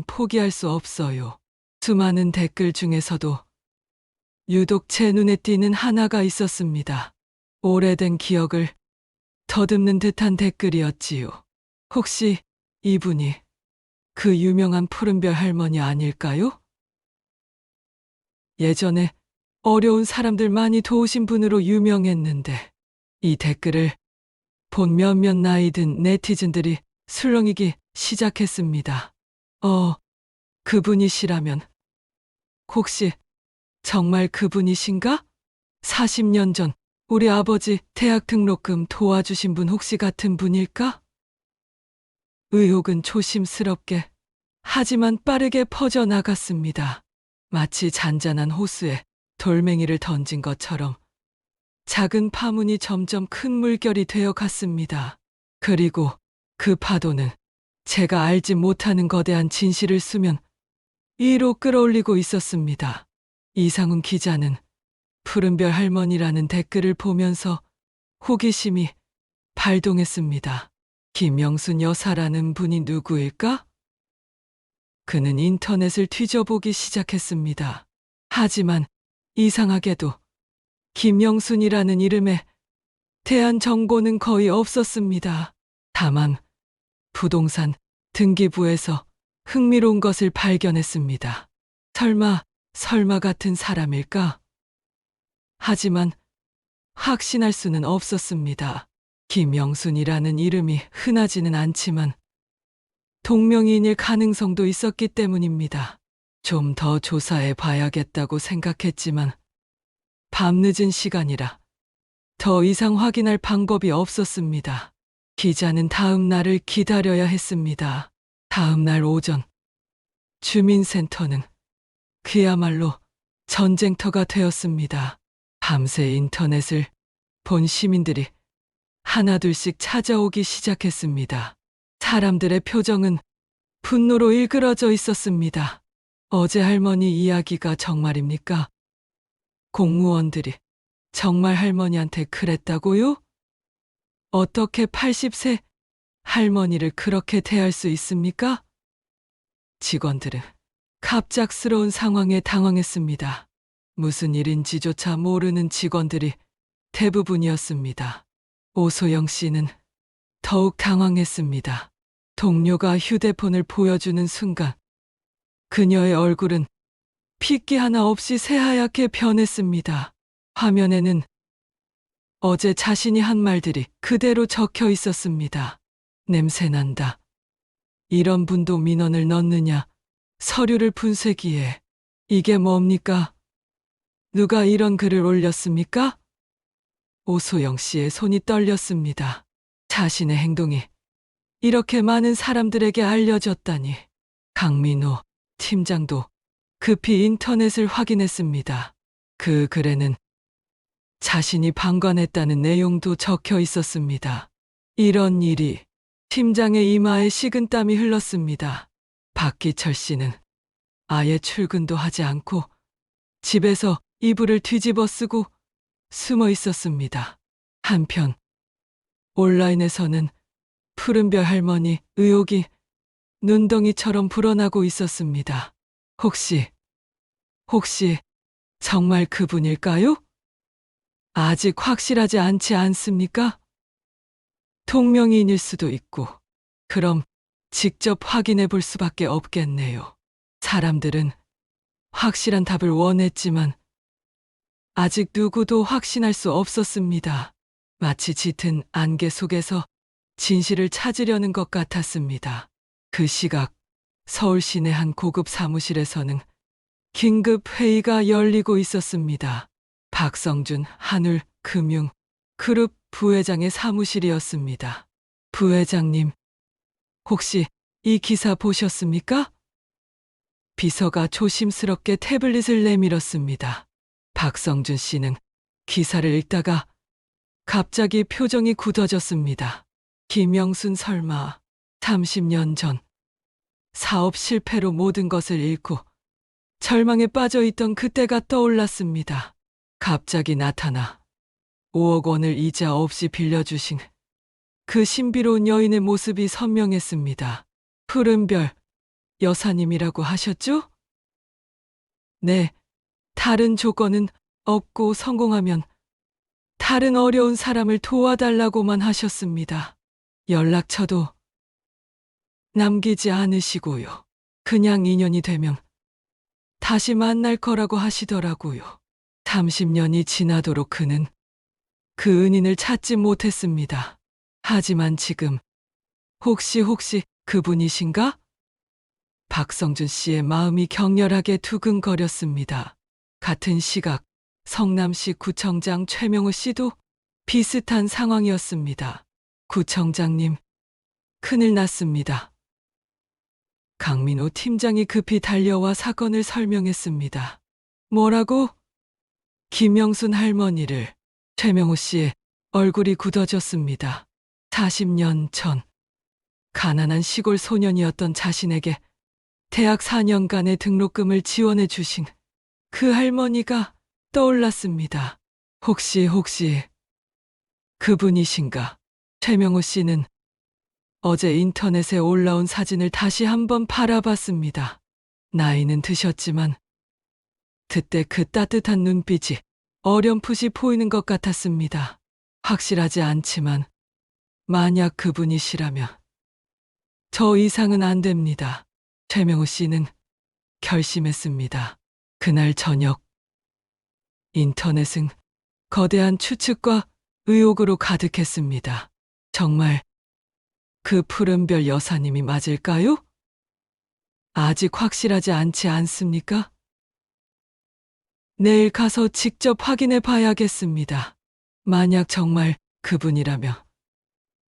포기할 수 없어요. 수많은 댓글 중에서도 유독 제 눈에 띄는 하나가 있었습니다. 오래된 기억을 더듬는 듯한 댓글이었지요. 혹시 이분이 그 유명한 푸른별 할머니 아닐까요? 예전에 어려운 사람들 많이 도우신 분으로 유명했는데 이 댓글을 본 몇몇 나이 든 네티즌들이 술렁이기 시작했습니다. 그분이시라면 혹시 정말 그분이신가? 40년 전 우리 아버지 대학 등록금 도와주신 분 혹시 같은 분일까? 의혹은 조심스럽게 하지만 빠르게 퍼져나갔습니다. 마치 잔잔한 호수에 돌멩이를 던진 것처럼 작은 파문이 점점 큰 물결이 되어 갔습니다. 그리고 그 파도는 제가 알지 못하는 거대한 진실을 수면 위로 끌어올리고 있었습니다. 이상훈 기자는 푸른별 할머니라는 댓글을 보면서 호기심이 발동했습니다. 김영순 여사라는 분이 누구일까? 그는 인터넷을 뒤져보기 시작했습니다. 하지만 이상하게도 김영순이라는 이름에 대한 정보는 거의 없었습니다. 다만 부동산 등기부에서 흥미로운 것을 발견했습니다. 설마 같은 사람일까? 하지만 확신할 수는 없었습니다. 김영순이라는 이름이 흔하지는 않지만 동명이인일 가능성도 있었기 때문입니다. 좀 더 조사해 봐야겠다고 생각했지만 밤늦은 시간이라 더 이상 확인할 방법이 없었습니다. 기자는 다음 날을 기다려야 했습니다. 다음 날 오전 주민센터는 그야말로 전쟁터가 되었습니다. 밤새 인터넷을 본 시민들이 하나둘씩 찾아오기 시작했습니다. 사람들의 표정은 분노로 일그러져 있었습니다. 어제 할머니 이야기가 정말입니까? 공무원들이 정말 할머니한테 그랬다고요? 어떻게 80세 할머니를 그렇게 대할 수 있습니까? 직원들은 갑작스러운 상황에 당황했습니다. 무슨 일인지조차 모르는 직원들이 대부분이었습니다. 오소영 씨는 더욱 당황했습니다. 동료가 휴대폰을 보여주는 순간 그녀의 얼굴은 핏기 하나 없이 새하얗게 변했습니다. 화면에는 어제 자신이 한 말들이 그대로 적혀 있었습니다. 냄새난다. 이런 분도 민원을 넣느냐? 서류를 분쇄기에. 이게 뭡니까? 누가 이런 글을 올렸습니까? 오소영 씨의 손이 떨렸습니다. 자신의 행동이 이렇게 많은 사람들에게 알려졌다니. 강민호 팀장도 급히 인터넷을 확인했습니다. 그 글에는 자신이 방관했다는 내용도 적혀 있었습니다. 이런 일이 팀장의 이마에 식은땀이 흘렀습니다. 박기철 씨는 아예 출근도 하지 않고 집에서 이불을 뒤집어 쓰고 숨어 있었습니다. 한편 온라인에서는 푸른별 할머니 의혹이 눈덩이처럼 불어나고 있었습니다. 혹시 정말 그분일까요? 아직 확실하지 않지 않습니까? 동명이인일 수도 있고, 그럼 직접 확인해 볼 수밖에 없겠네요. 사람들은 확실한 답을 원했지만 아직 누구도 확신할 수 없었습니다. 마치 짙은 안개 속에서 진실을 찾으려는 것 같았습니다. 그 시각 서울 시내 한 고급 사무실에서는 긴급 회의가 열리고 있었습니다. 박성준 한울금융 그룹 부회장의 사무실이었습니다. 부회장님, 혹시 이 기사 보셨습니까? 비서가 조심스럽게 태블릿을 내밀었습니다. 박성준 씨는 기사를 읽다가 갑자기 표정이 굳어졌습니다. 김영순 설마 30년 전 사업 실패로 모든 것을 잃고 절망에 빠져 있던 그때가 떠올랐습니다. 갑자기 나타나 5억 원을 이자 없이 빌려주신 그 신비로운 여인의 모습이 선명했습니다. 푸른별 여사님이라고 하셨죠? 네, 다른 조건은 없고 성공하면 다른 어려운 사람을 도와달라고만 하셨습니다. 연락처도 남기지 않으시고요. 그냥 인연이 되면 다시 만날 거라고 하시더라고요. 30년이 지나도록 그는 그 은인을 찾지 못했습니다. 하지만 지금 혹시 그분이신가? 박성준 씨의 마음이 격렬하게 두근거렸습니다. 같은 시각 성남시 구청장 최명우 씨도 비슷한 상황이었습니다. 구청장님, 큰일 났습니다. 강민호 팀장이 급히 달려와 사건을 설명했습니다. 뭐라고? 김영순 할머니를. 최명우 씨의 얼굴이 굳어졌습니다. 40년 전 가난한 시골 소년이었던 자신에게 대학 4년간의 등록금을 지원해 주신 그 할머니가 떠올랐습니다. 혹시 그분이신가? 최명우 씨는 어제 인터넷에 올라온 사진을 다시 한번 바라봤습니다. 나이는 드셨지만 그때 그 따뜻한 눈빛이 어렴풋이 보이는 것 같았습니다. 확실하지 않지만 만약 그분이시라면 저 이상은 안 됩니다. 최명우 씨는 결심했습니다. 그날 저녁 인터넷은 거대한 추측과 의혹으로 가득했습니다. 정말 그 푸른별 여사님이 맞을까요? 아직 확실하지 않지 않습니까? 내일 가서 직접 확인해 봐야겠습니다. 만약 정말 그분이라면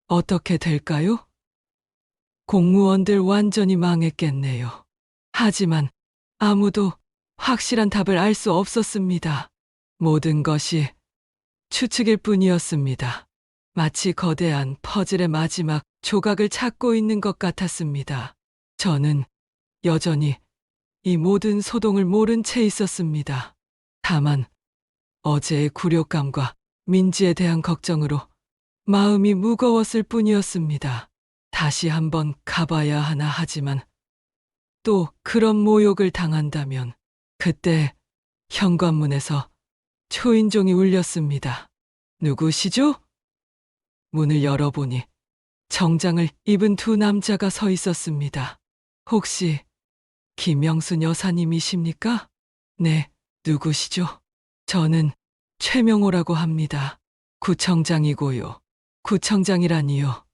어떻게 될까요? 공무원들 완전히 망했겠네요. 하지만 아무도 확실한 답을 알 수 없었습니다. 모든 것이 추측일 뿐이었습니다. 마치 거대한 퍼즐의 마지막 조각을 찾고 있는 것 같았습니다. 저는 여전히 이 모든 소동을 모른 채 있었습니다. 다만 어제의 굴욕감과 민지에 대한 걱정으로 마음이 무거웠을 뿐이었습니다. 다시 한번 가봐야 하나 하지만 또 그런 모욕을 당한다면 그때 현관문에서 초인종이 울렸습니다. 누구시죠? 문을 열어보니 정장을 입은 두 남자가 서 있었습니다. 혹시 김영순 여사님이십니까? 네, 누구시죠? 저는 최명호라고 합니다. 구청장이고요. 구청장이라니요.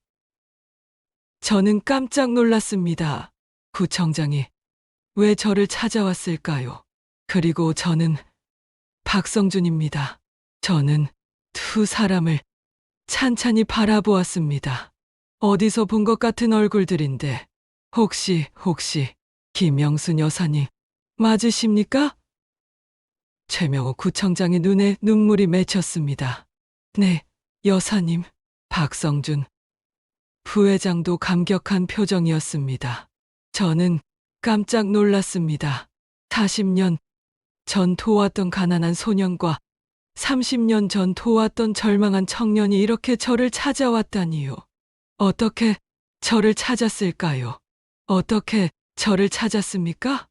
저는 깜짝 놀랐습니다. 구청장이 왜 저를 찾아왔을까요? 그리고 저는 박성준입니다. 저는 두 사람을 찬찬히 바라보았습니다. 어디서 본 것 같은 얼굴들인데 혹시 김영순 여사님 맞으십니까? 최명호 구청장의 눈에 눈물이 맺혔습니다. 네, 여사님. 박성준 부회장도 감격한 표정이었습니다. 저는 깜짝 놀랐습니다. 40년 전 도왔던 가난한 소년과 30년 전 도왔던 절망한 청년이 이렇게 저를 찾아왔다니요. 어떻게 저를 찾았을까요? 어떻게 저를 찾았습니까?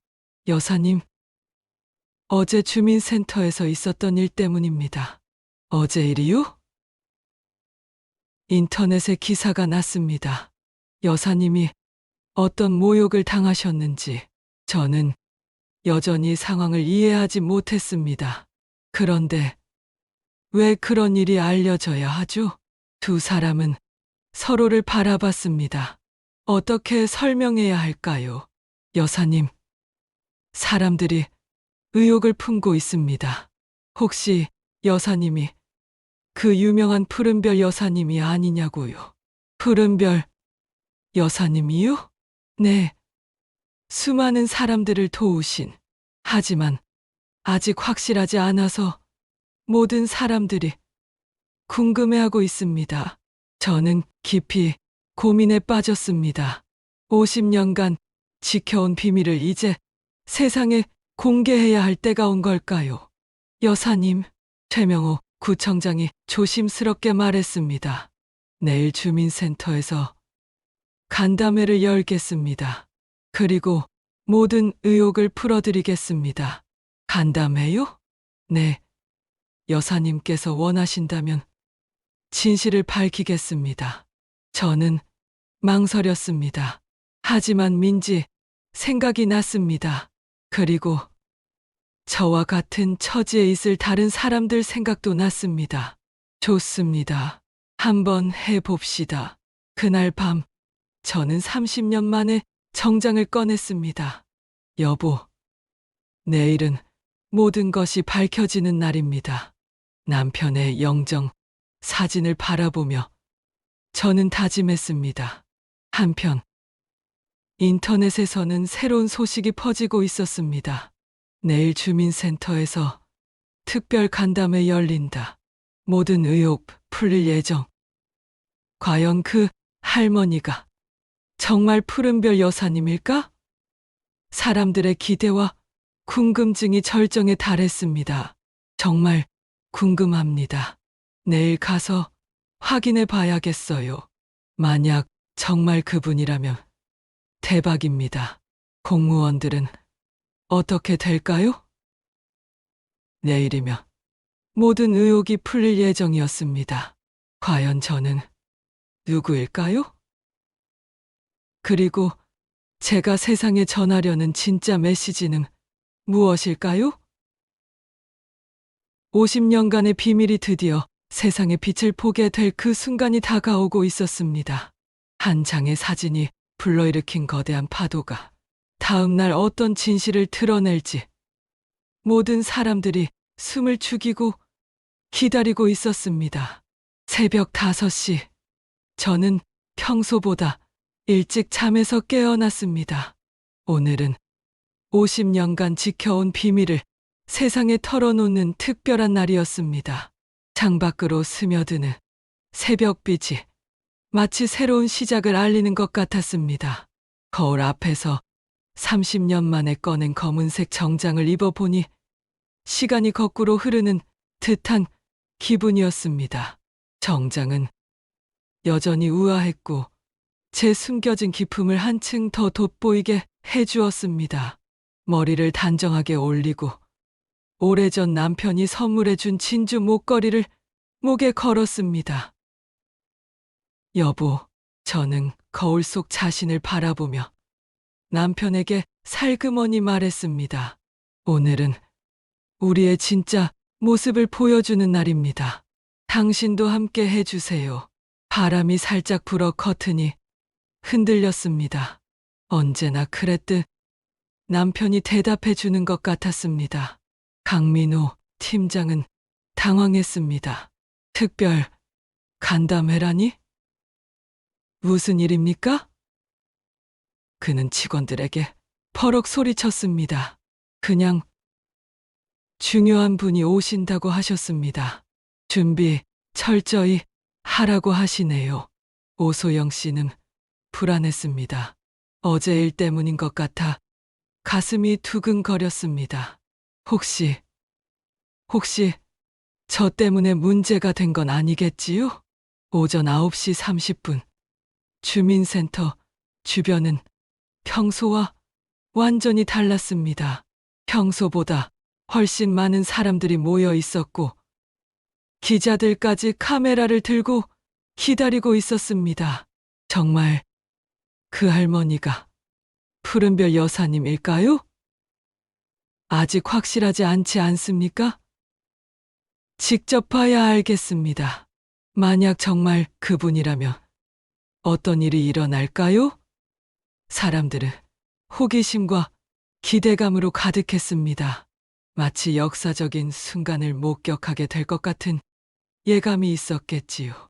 여사님, 어제 주민센터에서 있었던 일 때문입니다. 어제 일이요? 인터넷에 기사가 났습니다. 여사님이 어떤 모욕을 당하셨는지 저는 여전히 상황을 이해하지 못했습니다. 그런데 왜 그런 일이 알려져야 하죠? 두 사람은 서로를 바라봤습니다. 어떻게 설명해야 할까요? 여사님, 사람들이 의혹을 품고 있습니다. 혹시 여사님이 그 유명한 푸른별 여사님이 아니냐고요. 푸른별 여사님이요? 네. 수많은 사람들을 도우신. 하지만 아직 확실하지 않아서 모든 사람들이 궁금해하고 있습니다. 저는 깊이 고민에 빠졌습니다. 50년간 지켜온 비밀을 이제 세상에 공개해야 할 때가 온 걸까요? 여사님, 최명호 구청장이 조심스럽게 말했습니다. 내일 주민센터에서 간담회를 열겠습니다. 그리고 모든 의혹을 풀어드리겠습니다. 간담회요? 네. 여사님께서 원하신다면 진실을 밝히겠습니다. 저는 망설였습니다. 하지만 민지 생각이 났습니다. 그리고 저와 같은 처지에 있을 다른 사람들 생각도 났습니다. 좋습니다. 한번 해봅시다. 그날 밤 저는 30년 만에 정장을 꺼냈습니다. 여보, 내일은 모든 것이 밝혀지는 날입니다. 남편의 영정 사진을 바라보며 저는 다짐했습니다. 한편 인터넷에서는 새로운 소식이 퍼지고 있었습니다. 내일 주민센터에서 특별 간담회 열린다. 모든 의혹 풀릴 예정. 과연 그 할머니가 정말 푸른별 여사님일까? 사람들의 기대와 궁금증이 절정에 달했습니다. 정말 궁금합니다. 내일 가서 확인해 봐야겠어요. 만약 정말 그분이라면 대박입니다. 공무원들은 어떻게 될까요? 내일이면 모든 의혹이 풀릴 예정이었습니다. 과연 저는 누구일까요? 그리고 제가 세상에 전하려는 진짜 메시지는 무엇일까요? 50년간의 비밀이 드디어 세상의 빛을 보게 될 그 순간이 다가오고 있었습니다. 한 장의 사진이 불러일으킨 거대한 파도가 다음 날 어떤 진실을 드러낼지 모든 사람들이 숨을 죽이고 기다리고 있었습니다. 새벽 5시, 저는 평소보다 일찍 잠에서 깨어났습니다. 오늘은 50년간 지켜온 비밀을 세상에 털어놓는 특별한 날이었습니다. 창밖으로 스며드는 새벽빛이 마치 새로운 시작을 알리는 것 같았습니다. 거울 앞에서 30년 만에 꺼낸 검은색 정장을 입어보니 시간이 거꾸로 흐르는 듯한 기분이었습니다. 정장은 여전히 우아했고 제 숨겨진 기품을 한층 더 돋보이게 해주었습니다. 머리를 단정하게 올리고 오래전 남편이 선물해준 진주 목걸이를 목에 걸었습니다. 여보, 저는 거울 속 자신을 바라보며 남편에게 살그머니 말했습니다. 오늘은 우리의 진짜 모습을 보여주는 날입니다. 당신도 함께 해주세요. 바람이 살짝 불어 커튼이 흔들렸습니다. 언제나 그랬듯 남편이 대답해 주는 것 같았습니다. 강민호 팀장은 당황했습니다. 특별 간담회라니? 무슨 일입니까? 그는 직원들에게 버럭 소리쳤습니다. 그냥 중요한 분이 오신다고 하셨습니다. 준비 철저히 하라고 하시네요. 오소영 씨는 불안했습니다. 어제 일 때문인 것 같아 가슴이 두근거렸습니다. 혹시 저 때문에 문제가 된 건 아니겠지요? 오전 9시 30분 주민센터 주변은 평소와 완전히 달랐습니다. 평소보다 훨씬 많은 사람들이 모여 있었고 기자들까지 카메라를 들고 기다리고 있었습니다. 정말 그 할머니가 푸른별 여사님일까요? 아직 확실하지 않지 않습니까? 직접 봐야 알겠습니다. 만약 정말 그분이라면 어떤 일이 일어날까요? 사람들은 호기심과 기대감으로 가득했습니다. 마치 역사적인 순간을 목격하게 될 것 같은 예감이 있었겠지요.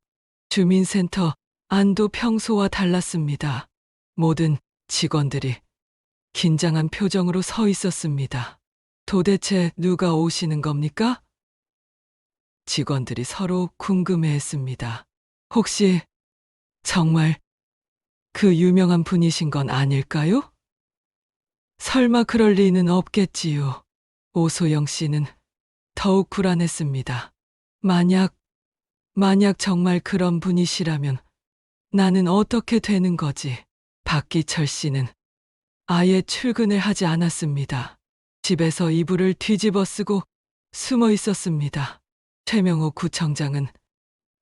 주민센터 안도 평소와 달랐습니다. 모든 직원들이 긴장한 표정으로 서 있었습니다. 도대체 누가 오시는 겁니까? 직원들이 서로 궁금해했습니다. 혹시 정말 그 유명한 분이신 건 아닐까요? 설마 그럴 리는 없겠지요. 오소영 씨는 더욱 불안했습니다. 만약 정말 그런 분이시라면 나는 어떻게 되는 거지? 박기철 씨는 아예 출근을 하지 않았습니다. 집에서 이불을 뒤집어 쓰고 숨어 있었습니다. 최명호 구청장은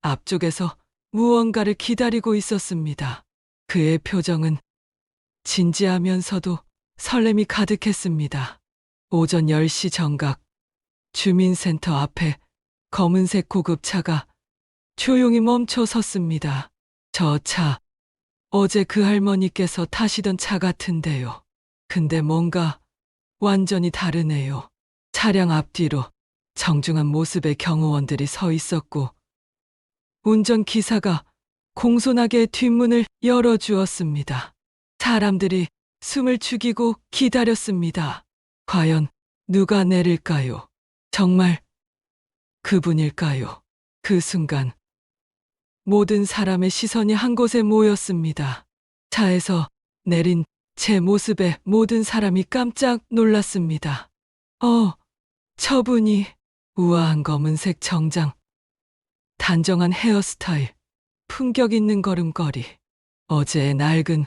앞쪽에서 무언가를 기다리고 있었습니다. 그의 표정은 진지하면서도 설렘이 가득했습니다. 오전 10시 정각 주민센터 앞에 검은색 고급차가 조용히 멈춰 섰습니다. 저 차, 어제 그 할머니께서 타시던 차 같은데요. 근데 뭔가 완전히 다르네요. 차량 앞뒤로 정중한 모습의 경호원들이 서 있었고 운전기사가 공손하게 뒷문을 열어주었습니다. 사람들이 숨을 죽이고 기다렸습니다. 과연 누가 내릴까요? 정말 그분일까요? 그 순간 모든 사람의 시선이 한 곳에 모였습니다. 차에서 내린 제 모습에 모든 사람이 깜짝 놀랐습니다. 저분이 우아한 검은색 정장, 단정한 헤어스타일, 품격 있는 걸음걸이. 어제의 낡은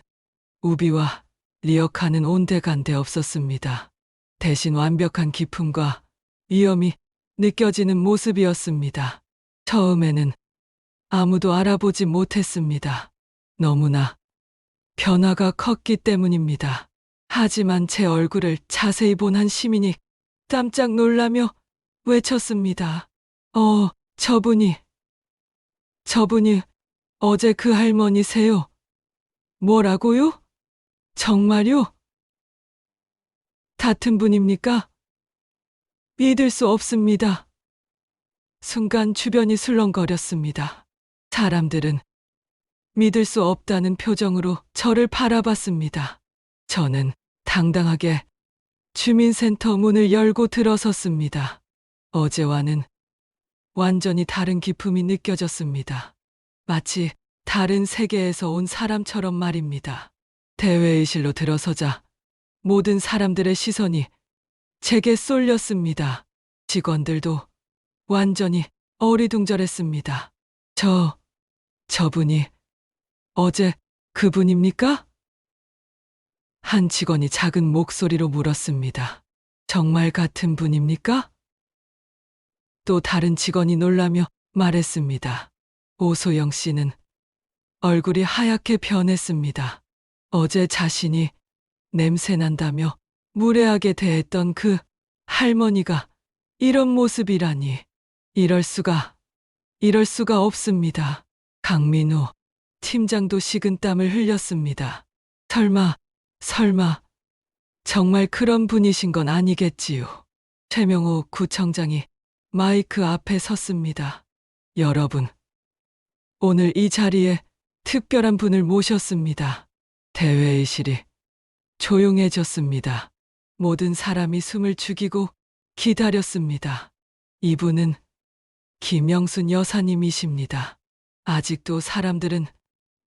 우비와 리어카는 온데간데 없었습니다. 대신 완벽한 기품과 위엄이 느껴지는 모습이었습니다. 처음에는 아무도 알아보지 못했습니다. 너무나 변화가 컸기 때문입니다. 하지만 제 얼굴을 자세히 본 한 시민이 깜짝 놀라며 외쳤습니다. 저분이 어제 그 할머니세요. 뭐라고요? 정말요? 같은 분입니까? 믿을 수 없습니다. 순간 주변이 술렁거렸습니다. 사람들은 믿을 수 없다는 표정으로 저를 바라봤습니다. 저는 당당하게 주민센터 문을 열고 들어섰습니다. 어제와는 완전히 다른 기품이 느껴졌습니다. 마치 다른 세계에서 온 사람처럼 말입니다. 대회의실로 들어서자 모든 사람들의 시선이 제게 쏠렸습니다. 직원들도 완전히 어리둥절했습니다. 저분이 어제 그분입니까? 한 직원이 작은 목소리로 물었습니다. 정말 같은 분입니까? 또 다른 직원이 놀라며 말했습니다. 오소영 씨는 얼굴이 하얗게 변했습니다. 어제 자신이 냄새난다며 무례하게 대했던 그 할머니가 이런 모습이라니. 이럴 수가 없습니다. 강민우 팀장도 식은땀을 흘렸습니다. 설마, 정말 그런 분이신 건 아니겠지요. 최명호 구청장이 마이크 앞에 섰습니다. 여러분, 오늘 이 자리에 특별한 분을 모셨습니다. 대회의실이 조용해졌습니다. 모든 사람이 숨을 죽이고 기다렸습니다. 이분은 김영순 여사님이십니다. 아직도 사람들은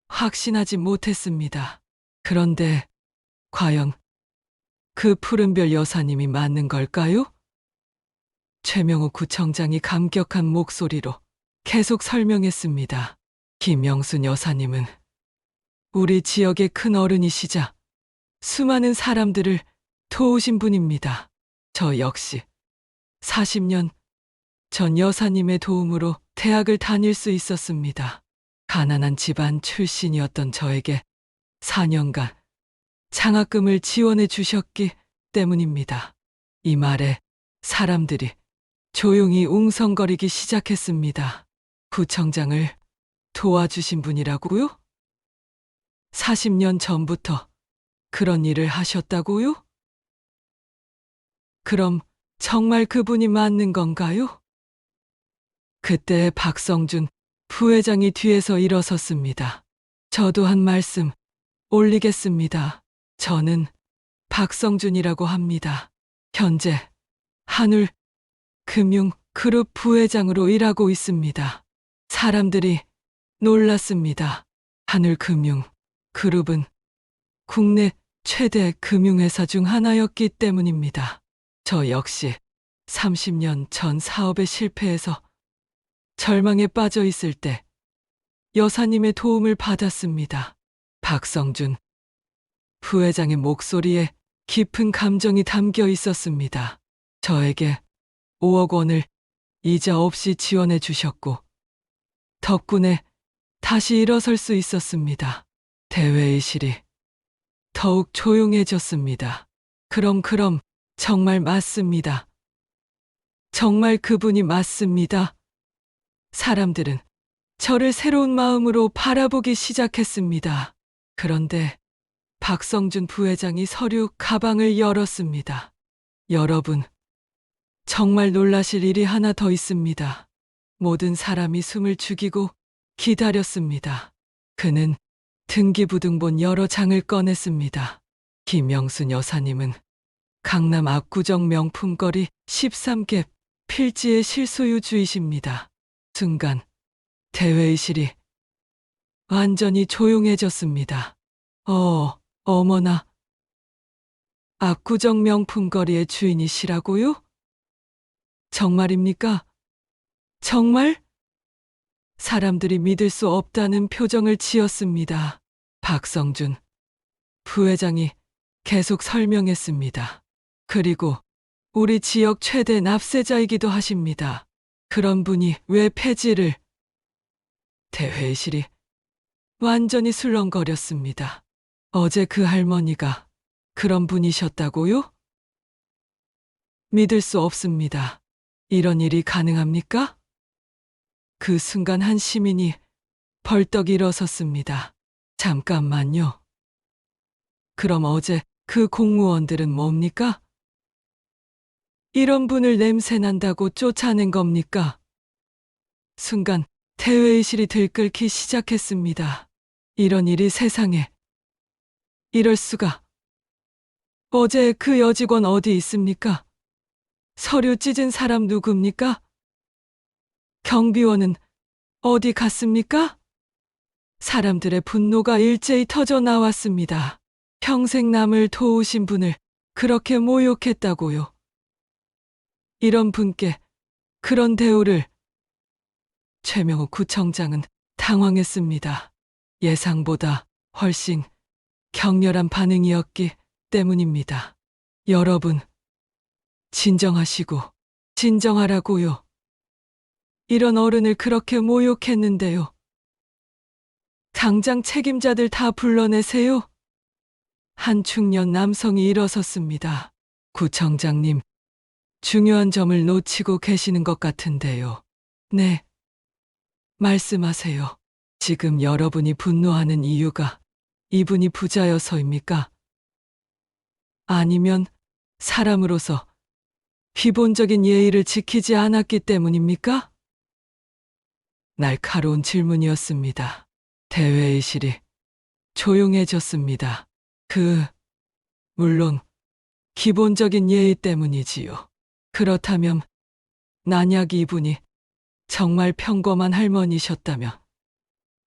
확신하지 못했습니다. 그런데 과연 그 푸른별 여사님이 맞는 걸까요? 최명호 구청장이 감격한 목소리로 계속 설명했습니다. 김영순 여사님은 우리 지역의 큰 어른이시자 수많은 사람들을 도우신 분입니다. 저 역시 40년 전 여사님의 도움으로 대학을 다닐 수 있었습니다. 가난한 집안 출신이었던 저에게 4년간 장학금을 지원해 주셨기 때문입니다. 이 말에 사람들이 조용히 웅성거리기 시작했습니다. 구청장을 도와주신 분이라고요? 40년 전부터 그런 일을 하셨다고요? 그럼 정말 그분이 맞는 건가요? 그때 박성준 부회장이 뒤에서 일어섰습니다. 저도 한 말씀 올리겠습니다. 저는 박성준이라고 합니다. 현재 한울 금융그룹 부회장으로 일하고 있습니다. 사람들이 놀랐습니다. 한울금융그룹은 국내 최대 금융회사 중 하나였기 때문입니다. 저 역시 30년 전 사업에 실패해서 절망에 빠져 있을 때 여사님의 도움을 받았습니다. 박성준 부회장의 목소리에 깊은 감정이 담겨 있었습니다. 저에게 5억 원을 이자 없이 지원해 주셨고 덕분에 다시 일어설 수 있었습니다. 대회의실이 더욱 조용해졌습니다. 그럼 정말 맞습니다. 정말 그분이 맞습니다. 사람들은 저를 새로운 마음으로 바라보기 시작했습니다. 그런데 박성준 부회장이 서류 가방을 열었습니다. 여러분, 정말 놀라실 일이 하나 더 있습니다. 모든 사람이 숨을 죽이고 기다렸습니다. 그는 등기부등본 여러 장을 꺼냈습니다. 김영순 여사님은 강남 압구정 명품거리 13개 필지의 실소유주이십니다. 순간 대회의실이 완전히 조용해졌습니다. 어머나. 압구정 명품거리의 주인이시라고요? 정말입니까? 정말? 사람들이 믿을 수 없다는 표정을 지었습니다. 박성준 부회장이 계속 설명했습니다. 그리고 우리 지역 최대 납세자이기도 하십니다. 그런 분이 왜 폐지를? 대회의실이 완전히 술렁거렸습니다. 어제 그 할머니가 그런 분이셨다고요? 믿을 수 없습니다. 이런 일이 가능합니까? 그 순간 한 시민이 벌떡 일어섰습니다. 잠깐만요. 그럼 어제 그 공무원들은 뭡니까? 이런 분을 냄새난다고 쫓아낸 겁니까? 순간 대회의실이 들끓기 시작했습니다. 이런 일이 세상에. 이럴 수가. 어제 그 여직원 어디 있습니까? 서류 찢은 사람 누굽니까? 경비원은 어디 갔습니까? 사람들의 분노가 일제히 터져 나왔습니다. 평생 남을 도우신 분을 그렇게 모욕했다고요. 이런 분께 그런 대우를. 최명호 구청장은 당황했습니다. 예상보다 훨씬 격렬한 반응이었기 때문입니다. 여러분, 진정하라고요. 이런 어른을 그렇게 모욕했는데요. 당장 책임자들 다 불러내세요. 한 중년 남성이 일어섰습니다. 구청장님, 중요한 점을 놓치고 계시는 것 같은데요. 네. 말씀하세요. 지금 여러분이 분노하는 이유가 이분이 부자여서입니까? 아니면 사람으로서 기본적인 예의를 지키지 않았기 때문입니까? 날카로운 질문이었습니다. 대회의실이 조용해졌습니다. 물론 기본적인 예의 때문이지요. 그렇다면 만약 이분이 정말 평범한 할머니셨다면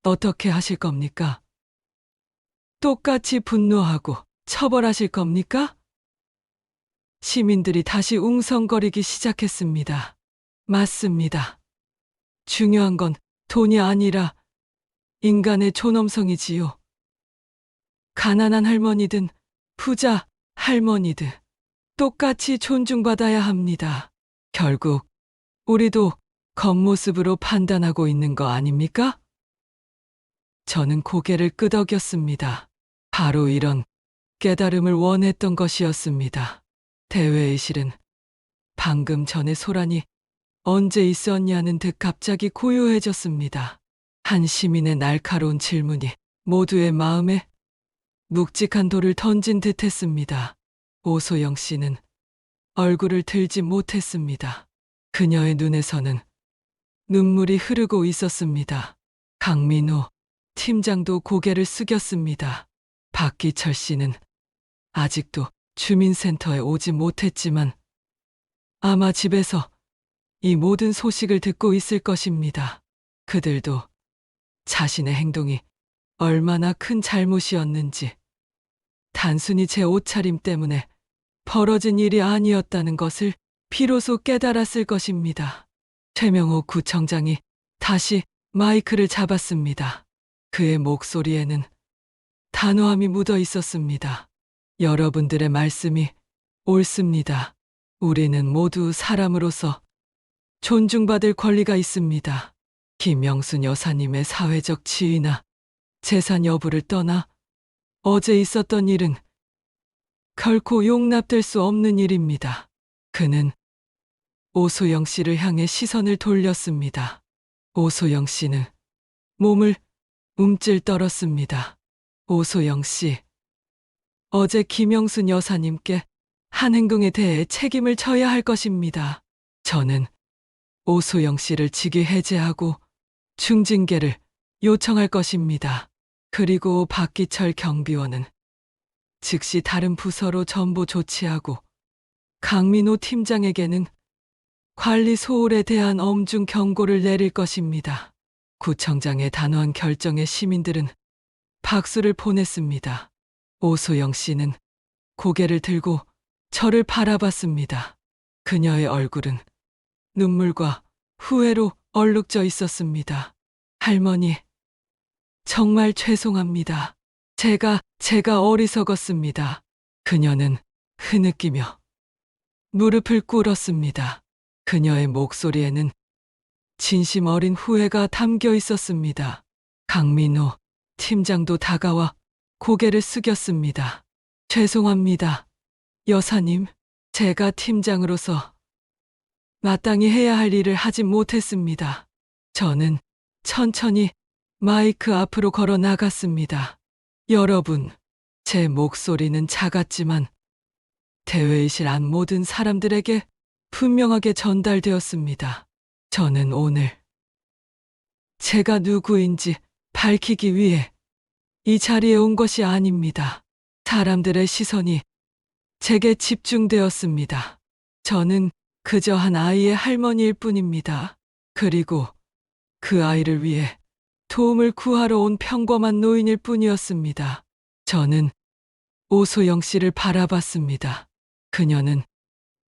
어떻게 하실 겁니까? 똑같이 분노하고 처벌하실 겁니까? 시민들이 다시 웅성거리기 시작했습니다. 맞습니다. 중요한 건 돈이 아니라 인간의 존엄성이지요. 가난한 할머니든 부자 할머니든 똑같이 존중받아야 합니다. 결국 우리도 겉모습으로 판단하고 있는 거 아닙니까? 저는 고개를 끄덕였습니다. 바로 이런 깨달음을 원했던 것이었습니다. 대회의실은 방금 전에 소란이 언제 있었냐는 듯 갑자기 고요해졌습니다. 한 시민의 날카로운 질문이 모두의 마음에 묵직한 돌을 던진 듯 했습니다. 오소영 씨는 얼굴을 들지 못했습니다. 그녀의 눈에서는 눈물이 흐르고 있었습니다. 강민호 팀장도 고개를 숙였습니다. 박기철 씨는 아직도 주민센터에 오지 못했지만 아마 집에서 이 모든 소식을 듣고 있을 것입니다. 그들도 자신의 행동이 얼마나 큰 잘못이었는지, 단순히 제 옷차림 때문에 벌어진 일이 아니었다는 것을 비로소 깨달았을 것입니다. 최명호 구청장이 다시 마이크를 잡았습니다. 그의 목소리에는 단호함이 묻어 있었습니다. 여러분들의 말씀이 옳습니다. 우리는 모두 사람으로서 존중받을 권리가 있습니다. 김영순 여사님의 사회적 지위나 재산 여부를 떠나 어제 있었던 일은 결코 용납될 수 없는 일입니다. 그는 오소영 씨를 향해 시선을 돌렸습니다. 오소영 씨는 몸을 움찔 떨었습니다. 오소영 씨, 어제 김영순 여사님께 한 행동에 대해 책임을 져야 할 것입니다. 저는 오소영 씨를 직위 해제하고 중징계를 요청할 것입니다. 그리고 박기철 경비원은 즉시 다른 부서로 전보 조치하고 강민호 팀장에게는 관리 소홀에 대한 엄중 경고를 내릴 것입니다. 구청장의 단호한 결정에 시민들은 박수를 보냈습니다. 오소영 씨는 고개를 들고 저를 바라봤습니다. 그녀의 얼굴은 눈물과 후회로 얼룩져 있었습니다. 할머니, 정말 죄송합니다. 제가 어리석었습니다. 그녀는 흐느끼며 무릎을 꿇었습니다. 그녀의 목소리에는 진심 어린 후회가 담겨 있었습니다. 강민호 팀장도 다가와 고개를 숙였습니다. 죄송합니다. 여사님, 제가 팀장으로서 마땅히 해야 할 일을 하지 못했습니다. 저는 천천히 마이크 앞으로 걸어 나갔습니다. 여러분, 제 목소리는 작았지만 대회의실 안 모든 사람들에게 분명하게 전달되었습니다. 저는 오늘 제가 누구인지 밝히기 위해 이 자리에 온 것이 아닙니다. 사람들의 시선이 제게 집중되었습니다. 저는 그저 한 아이의 할머니일 뿐입니다. 그리고 그 아이를 위해 도움을 구하러 온 평범한 노인일 뿐이었습니다. 저는 오소영 씨를 바라봤습니다. 그녀는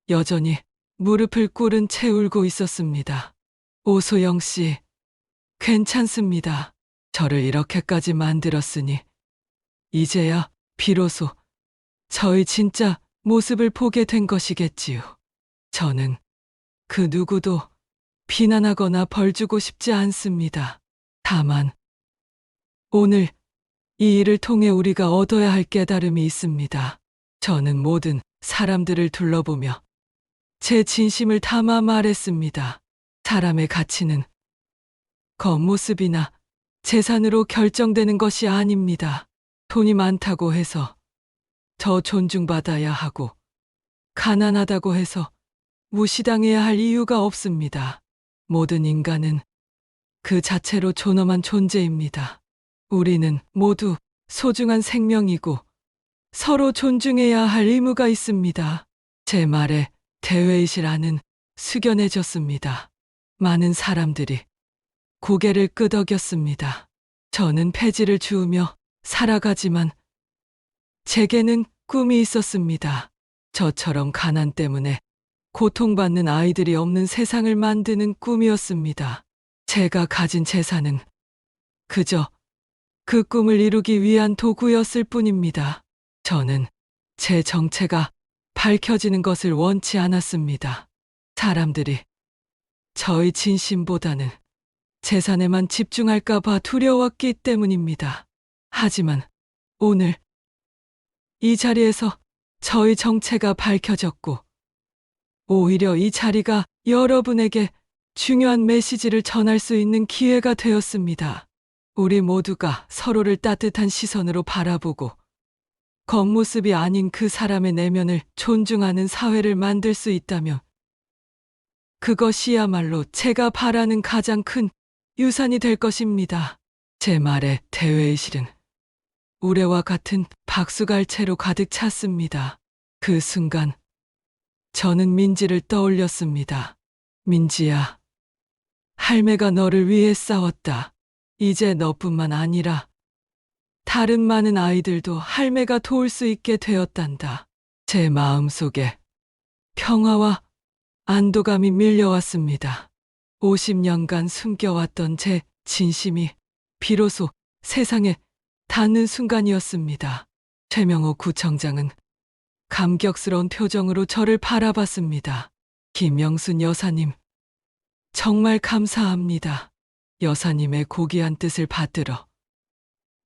여전히 무릎을 꿇은 채 울고 있었습니다. 오소영 씨, 괜찮습니다. 저를 이렇게까지 만들었으니 이제야 비로소 저의 진짜 모습을 보게 된 것이겠지요. 저는 그 누구도 비난하거나 벌주고 싶지 않습니다. 다만 오늘 이 일을 통해 우리가 얻어야 할 깨달음이 있습니다. 저는 모든 사람들을 둘러보며 제 진심을 담아 말했습니다. 사람의 가치는 겉모습이나 재산으로 결정되는 것이 아닙니다. 돈이 많다고 해서 더 존중받아야 하고, 가난하다고 해서 무시당해야 할 이유가 없습니다. 모든 인간은 그 자체로 존엄한 존재입니다. 우리는 모두 소중한 생명이고 서로 존중해야 할 의무가 있습니다. 제 말에 대회의실 안은 숙연해졌습니다. 많은 사람들이 고개를 끄덕였습니다. 저는 폐지를 주우며 살아가지만 제게는 꿈이 있었습니다. 저처럼 가난 때문에 고통받는 아이들이 없는 세상을 만드는 꿈이었습니다. 제가 가진 재산은 그저 그 꿈을 이루기 위한 도구였을 뿐입니다. 저는 제 정체가 밝혀지는 것을 원치 않았습니다. 사람들이 저의 진심보다는 재산에만 집중할까봐 두려웠기 때문입니다. 하지만 오늘 이 자리에서 저의 정체가 밝혀졌고, 오히려 이 자리가 여러분에게 중요한 메시지를 전할 수 있는 기회가 되었습니다. 우리 모두가 서로를 따뜻한 시선으로 바라보고 겉모습이 아닌 그 사람의 내면을 존중하는 사회를 만들 수 있다면 그것이야말로 제가 바라는 가장 큰 유산이 될 것입니다. 제 말에 대회의실은 우레와 같은 박수갈채로 가득 찼습니다. 그 순간 저는 민지를 떠올렸습니다. 민지야, 할매가 너를 위해 싸웠다. 이제 너뿐만 아니라 다른 많은 아이들도 할매가 도울 수 있게 되었단다. 제 마음속에 평화와 안도감이 밀려왔습니다. 50년간 숨겨왔던 제 진심이 비로소 세상에 닿는 순간이었습니다. 최명호 구청장은 감격스러운 표정으로 저를 바라봤습니다. 김영순 여사님, 정말 감사합니다. 여사님의 고귀한 뜻을 받들어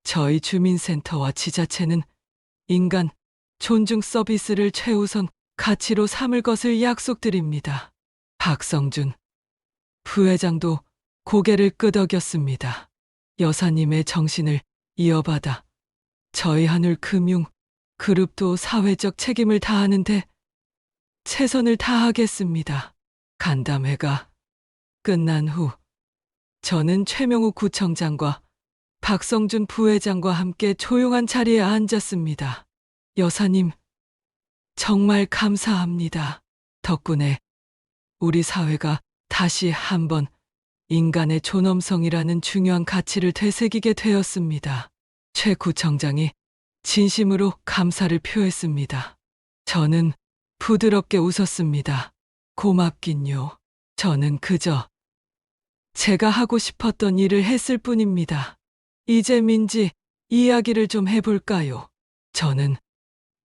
저희 주민센터와 지자체는 인간 존중 서비스를 최우선 가치로 삼을 것을 약속드립니다. 박성준 부회장도 고개를 끄덕였습니다. 여사님의 정신을 이어받아 저희 한울금융 그룹도 사회적 책임을 다하는데 최선을 다하겠습니다. 간담회가 끝난 후 저는 최명우 구청장과 박성준 부회장과 함께 조용한 자리에 앉았습니다. 여사님, 정말 감사합니다. 덕분에 우리 사회가 다시 한번 인간의 존엄성이라는 중요한 가치를 되새기게 되었습니다. 최 구청장이 진심으로 감사를 표했습니다. 저는 부드럽게 웃었습니다. 고맙긴요. 저는 그저 제가 하고 싶었던 일을 했을 뿐입니다. 이제 민지 이야기를 좀 해볼까요? 저는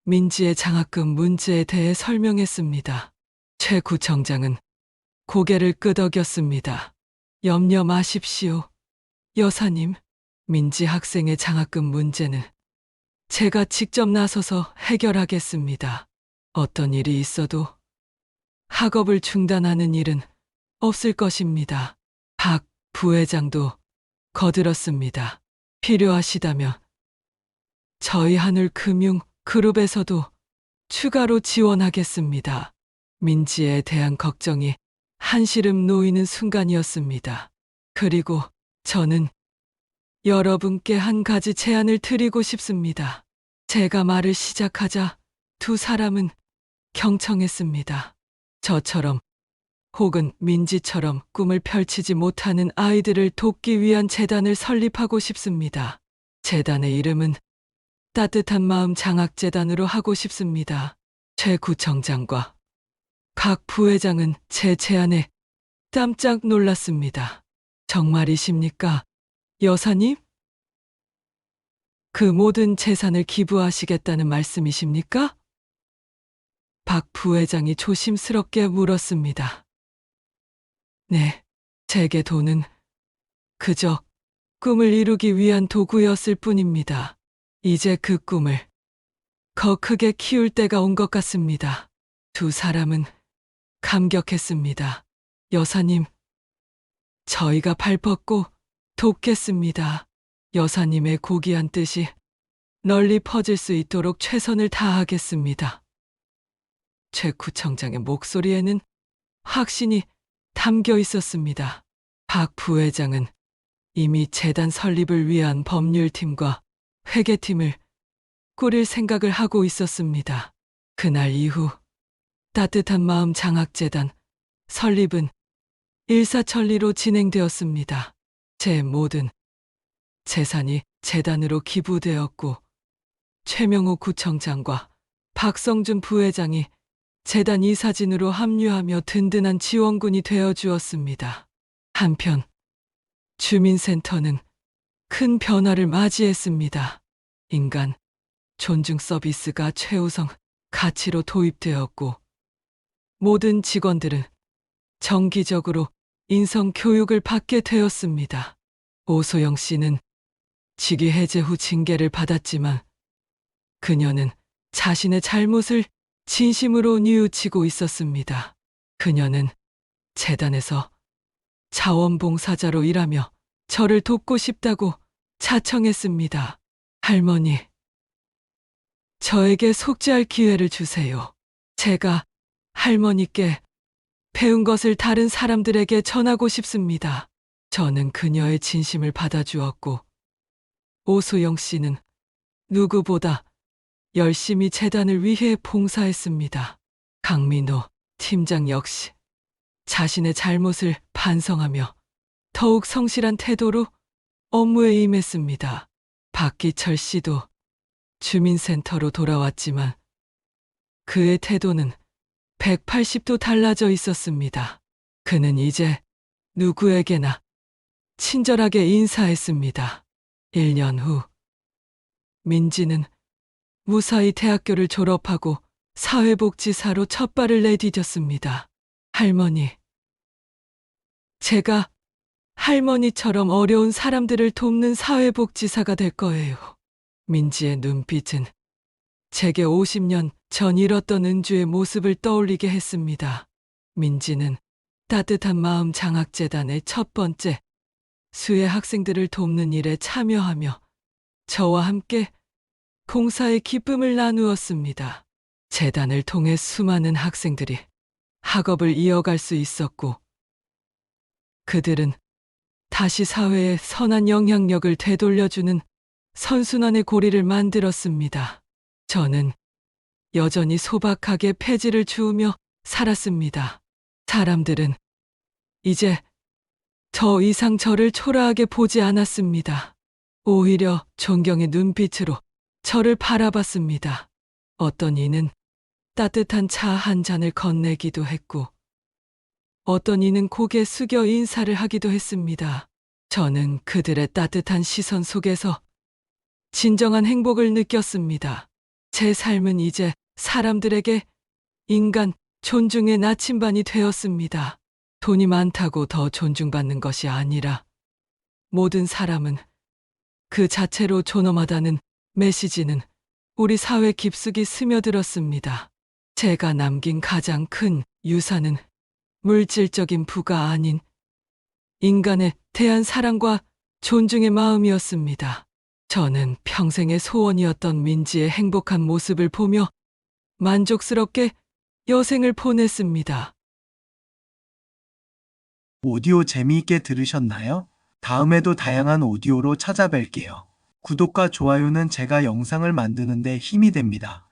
민지의 장학금 문제에 대해 설명했습니다. 최 구청장은 고개를 끄덕였습니다. 염려 마십시오. 여사님, 민지 학생의 장학금 문제는 제가 직접 나서서 해결하겠습니다. 어떤 일이 있어도 학업을 중단하는 일은 없을 것입니다. 박 부회장도 거들었습니다. 필요하시다면 저희 한울금융 그룹에서도 추가로 지원하겠습니다. 민지에 대한 걱정이 한시름 놓이는 순간이었습니다. 그리고 저는 여러분께 한 가지 제안을 드리고 싶습니다. 제가 말을 시작하자 두 사람은 경청했습니다. 저처럼 혹은 민지처럼 꿈을 펼치지 못하는 아이들을 돕기 위한 재단을 설립하고 싶습니다. 재단의 이름은 따뜻한 마음 장학재단으로 하고 싶습니다. 최 구청장과 각 부회장은 제 제안에 깜짝 놀랐습니다. 정말이십니까, 여사님? 그 모든 재산을 기부하시겠다는 말씀이십니까? 박 부회장이 조심스럽게 물었습니다. 네, 제게 돈은 그저 꿈을 이루기 위한 도구였을 뿐입니다. 이제 그 꿈을 더 크게 키울 때가 온 것 같습니다. 두 사람은 감격했습니다. 여사님, 저희가 발 뻗고 돕겠습니다. 여사님의 고귀한 뜻이 널리 퍼질 수 있도록 최선을 다하겠습니다. 최 구청장의 목소리에는 확신이 담겨 있었습니다. 박 부회장은 이미 재단 설립을 위한 법률팀과 회계팀을 꾸릴 생각을 하고 있었습니다. 그날 이후 따뜻한 마음 장학재단 설립은 일사천리로 진행되었습니다. 제 모든 재산이 재단으로 기부되었고 최명호 구청장과 박성준 부회장이 재단 이사진으로 합류하며 든든한 지원군이 되어 주었습니다. 한편 주민센터는 큰 변화를 맞이했습니다. 인간 존중 서비스가 최우선 가치로 도입되었고 모든 직원들은 정기적으로 인성 교육을 받게 되었습니다. 오소영 씨는 직위 해제 후 징계를 받았지만 그녀는 자신의 잘못을 진심으로 뉘우치고 있었습니다. 그녀는 재단에서 자원봉사자로 일하며 저를 돕고 싶다고 자청했습니다. 할머니, 저에게 속죄할 기회를 주세요. 제가 할머니께 배운 것을 다른 사람들에게 전하고 싶습니다. 저는 그녀의 진심을 받아주었고 오소영 씨는 누구보다 열심히 재단을 위해 봉사했습니다. 강민호 팀장 역시 자신의 잘못을 반성하며 더욱 성실한 태도로 업무에 임했습니다. 박기철 씨도 주민센터로 돌아왔지만 그의 태도는 180도 달라져 있었습니다. 그는 이제 누구에게나 친절하게 인사했습니다. 1년 후 민지는 무사히 대학교를 졸업하고 사회복지사로 첫 발을 내디뎠습니다. 할머니, 제가 할머니처럼 어려운 사람들을 돕는 사회복지사가 될 거예요. 민지의 눈빛은 제게 50년 전 잃었던 은주의 모습을 떠올리게 했습니다. 민지는 따뜻한 마음 장학재단의 첫 번째 수혜 학생들을 돕는 일에 참여하며 저와 함께 봉사의 기쁨을 나누었습니다. 재단을 통해 수많은 학생들이 학업을 이어갈 수 있었고 그들은 다시 사회에 선한 영향력을 되돌려주는 선순환의 고리를 만들었습니다. 저는 여전히 소박하게 폐지를 주우며 살았습니다. 사람들은 이제 더 이상 저를 초라하게 보지 않았습니다. 오히려 존경의 눈빛으로 저를 바라봤습니다. 어떤 이는 따뜻한 차 한 잔을 건네기도 했고 어떤 이는 고개 숙여 인사를 하기도 했습니다. 저는 그들의 따뜻한 시선 속에서 진정한 행복을 느꼈습니다. 제 삶은 이제 사람들에게 인간 존중의 나침반이 되었습니다. 돈이 많다고 더 존중받는 것이 아니라 모든 사람은 그 자체로 존엄하다는 메시지는 우리 사회 깊숙이 스며들었습니다. 제가 남긴 가장 큰 유산은 물질적인 부가 아닌 인간에 대한 사랑과 존중의 마음이었습니다. 저는 평생의 소원이었던 민지의 행복한 모습을 보며 만족스럽게 여생을 보냈습니다. 오디오 재미있게 들으셨나요? 다음에도 다양한 오디오로 찾아뵐게요. 구독과 좋아요는 제가 영상을 만드는 데 힘이 됩니다.